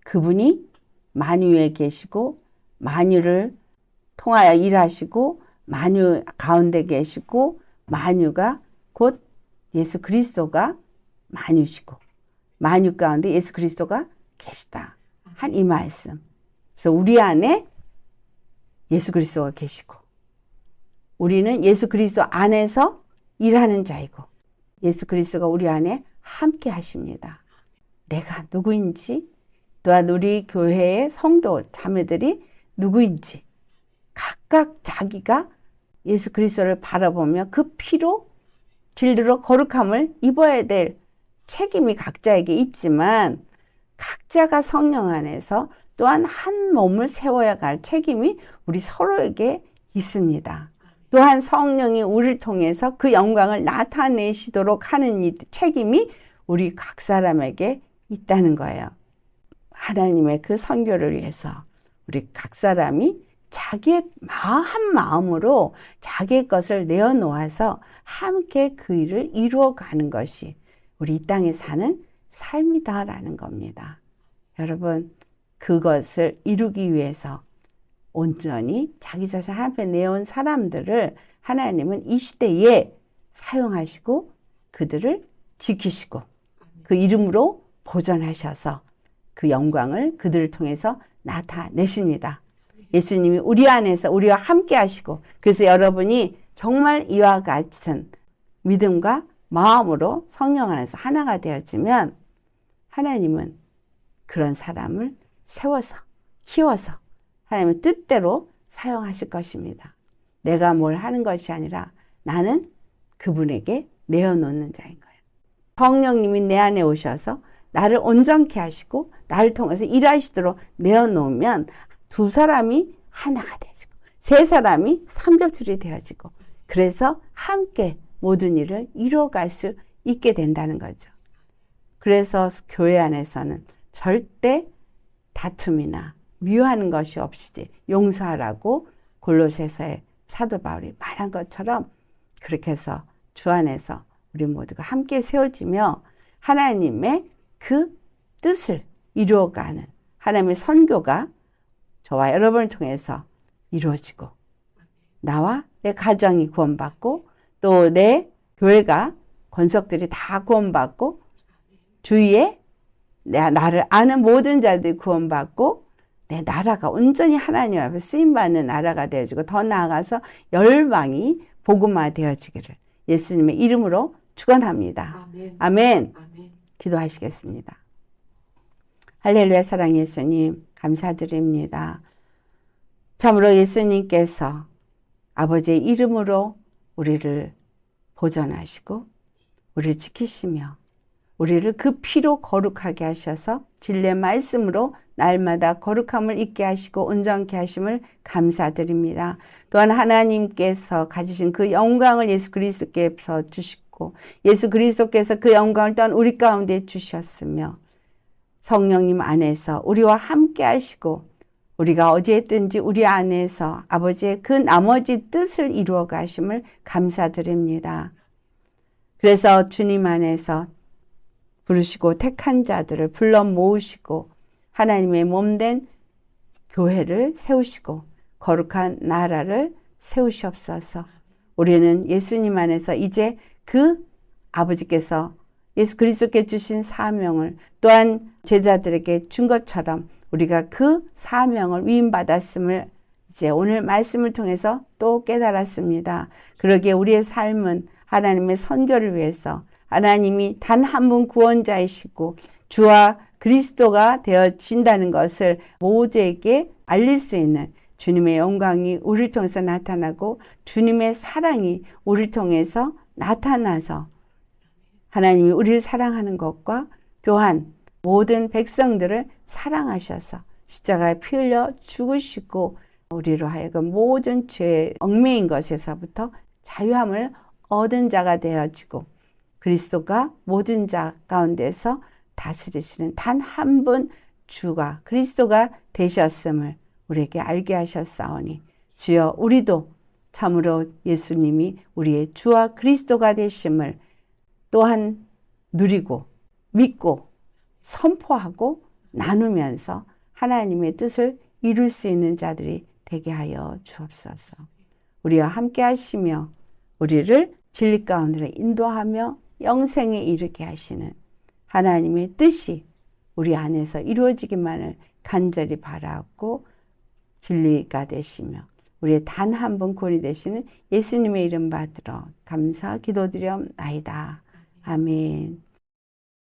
그분이 만유에 계시고 만유를 통하여 일하시고 만유 가운데 계시고 만유가 곧 예수 그리스도가 만유시고 만유 가운데 예수 그리스도가 계시다. 한 이 말씀. 그래서 우리 안에 예수 그리스도가 계시고 우리는 예수 그리스도 안에서 일하는 자이고 예수 그리스도가 우리 안에 함께 하십니다. 내가 누구인지 또한 우리 교회의 성도 자매들이 누구인지 각각 자기가 예수 그리스도를 바라보며 그 피로 진리로 거룩함을 입어야 될 책임이 각자에게 있지만 각자가 성령 안에서 또한 한 몸을 세워야 할 책임이 우리 서로에게 있습니다. 또한 성령이 우리를 통해서 그 영광을 나타내시도록 하는 이 책임이 우리 각 사람에게 있다는 거예요. 하나님의 그 선교를 위해서 우리 각 사람이 자기의 한 마음으로 자기의 것을 내어놓아서 함께 그 일을 이루어가는 것이 우리 이 땅에 사는 삶이다라는 겁니다. 여러분, 그것을 이루기 위해서 온전히 자기 자신 앞에 내온 사람들을 하나님은 이 시대에 사용하시고 그들을 지키시고 그 이름으로 보존하셔서 그 영광을 그들을 통해서 나타내십니다. 예수님이 우리 안에서 우리와 함께 하시고 그래서 여러분이 정말 이와 같은 믿음과 마음으로 성령 안에서 하나가 되어지면 하나님은 그런 사람을 세워서 키워서 하나님의 뜻대로 사용하실 것입니다. 내가 뭘 하는 것이 아니라 나는 그분에게 내어놓는 자인 거예요. 성령님이 내 안에 오셔서 나를 온전케 하시고 나를 통해서 일하시도록 내어놓으면 두 사람이 하나가 되어지고 세 사람이 삼겹줄이 되어지고 그래서 함께 모든 일을 이루어갈 수 있게 된다는 거죠. 그래서 교회 안에서는 절대 다툼이나 미워하는 것이 없이 용서하라고 골로새서의 사도 바울이 말한 것처럼 그렇게 해서 주 안에서 우리 모두가 함께 세워지며 하나님의 그 뜻을 이루어가는 하나님의 선교가 저와 여러분을 통해서 이루어지고 나와 내 가정이 구원받고 또 내 교회가 권속들이 다 구원받고 주위에 나를 아는 모든 자들이 구원받고 내 나라가 온전히 하나님 앞에 쓰임받는 나라가 되어지고 더 나아가서 열방이 복음화 되어지기를 예수님의 이름으로 축원합니다. 아멘. 아멘. 아멘. 기도하시겠습니다. 할렐루야. 사랑 예수님 감사드립니다. 참으로 예수님께서 아버지의 이름으로 우리를 보존하시고 우리를 지키시며 우리를 그 피로 거룩하게 하셔서 진리의 말씀으로 날마다 거룩함을 있게 하시고 온전케 하심을 감사드립니다. 또한 하나님께서 가지신 그 영광을 예수 그리스도께서 주시고 예수 그리스도께서 그 영광을 또한 우리 가운데 주셨으며 성령님 안에서 우리와 함께 하시고 우리가 어디에 있든지 우리 안에서 아버지의 그 나머지 뜻을 이루어 가심을 감사드립니다. 그래서 주님 안에서 부르시고 택한 자들을 불러 모으시고 하나님의 몸된 교회를 세우시고 거룩한 나라를 세우시옵소서. 우리는 예수님 안에서 이제 그 아버지께서 예수 그리스도께 주신 사명을 또한 제자들에게 준 것처럼 우리가 그 사명을 위임받았음을 이제 오늘 말씀을 통해서 또 깨달았습니다. 그러기에 우리의 삶은 하나님의 선교를 위해서 하나님이 단 한 분 구원자이시고 주와 그리스도가 되어진다는 것을 모두에게 알릴 수 있는 주님의 영광이 우리를 통해서 나타나고 주님의 사랑이 우리를 통해서 나타나서 하나님이 우리를 사랑하는 것과 또한 모든 백성들을 사랑하셔서 십자가에 피 흘려 죽으시고 우리로 하여금 모든 죄의 얽매인 것에서부터 자유함을 얻은 자가 되어지고 그리스도가 모든 자 가운데서 다스리시는 단 한 분 주가 그리스도가 되셨음을 우리에게 알게 하셨사오니 주여 우리도 참으로 예수님이 우리의 주와 그리스도가 되심을 또한 누리고 믿고 선포하고 나누면서 하나님의 뜻을 이룰 수 있는 자들이 되게 하여 주옵소서. 우리와 함께 하시며 우리를 진리 가운데로 인도하며 영생에 이르게 하시는 하나님의 뜻이 우리 안에서 이루어지기만을 간절히 바라고 진리가 되시며 우리의 단 한 분 구원이 되시는 예수님의 이름 받들어 감사 기도드려옵나이다. 아멘.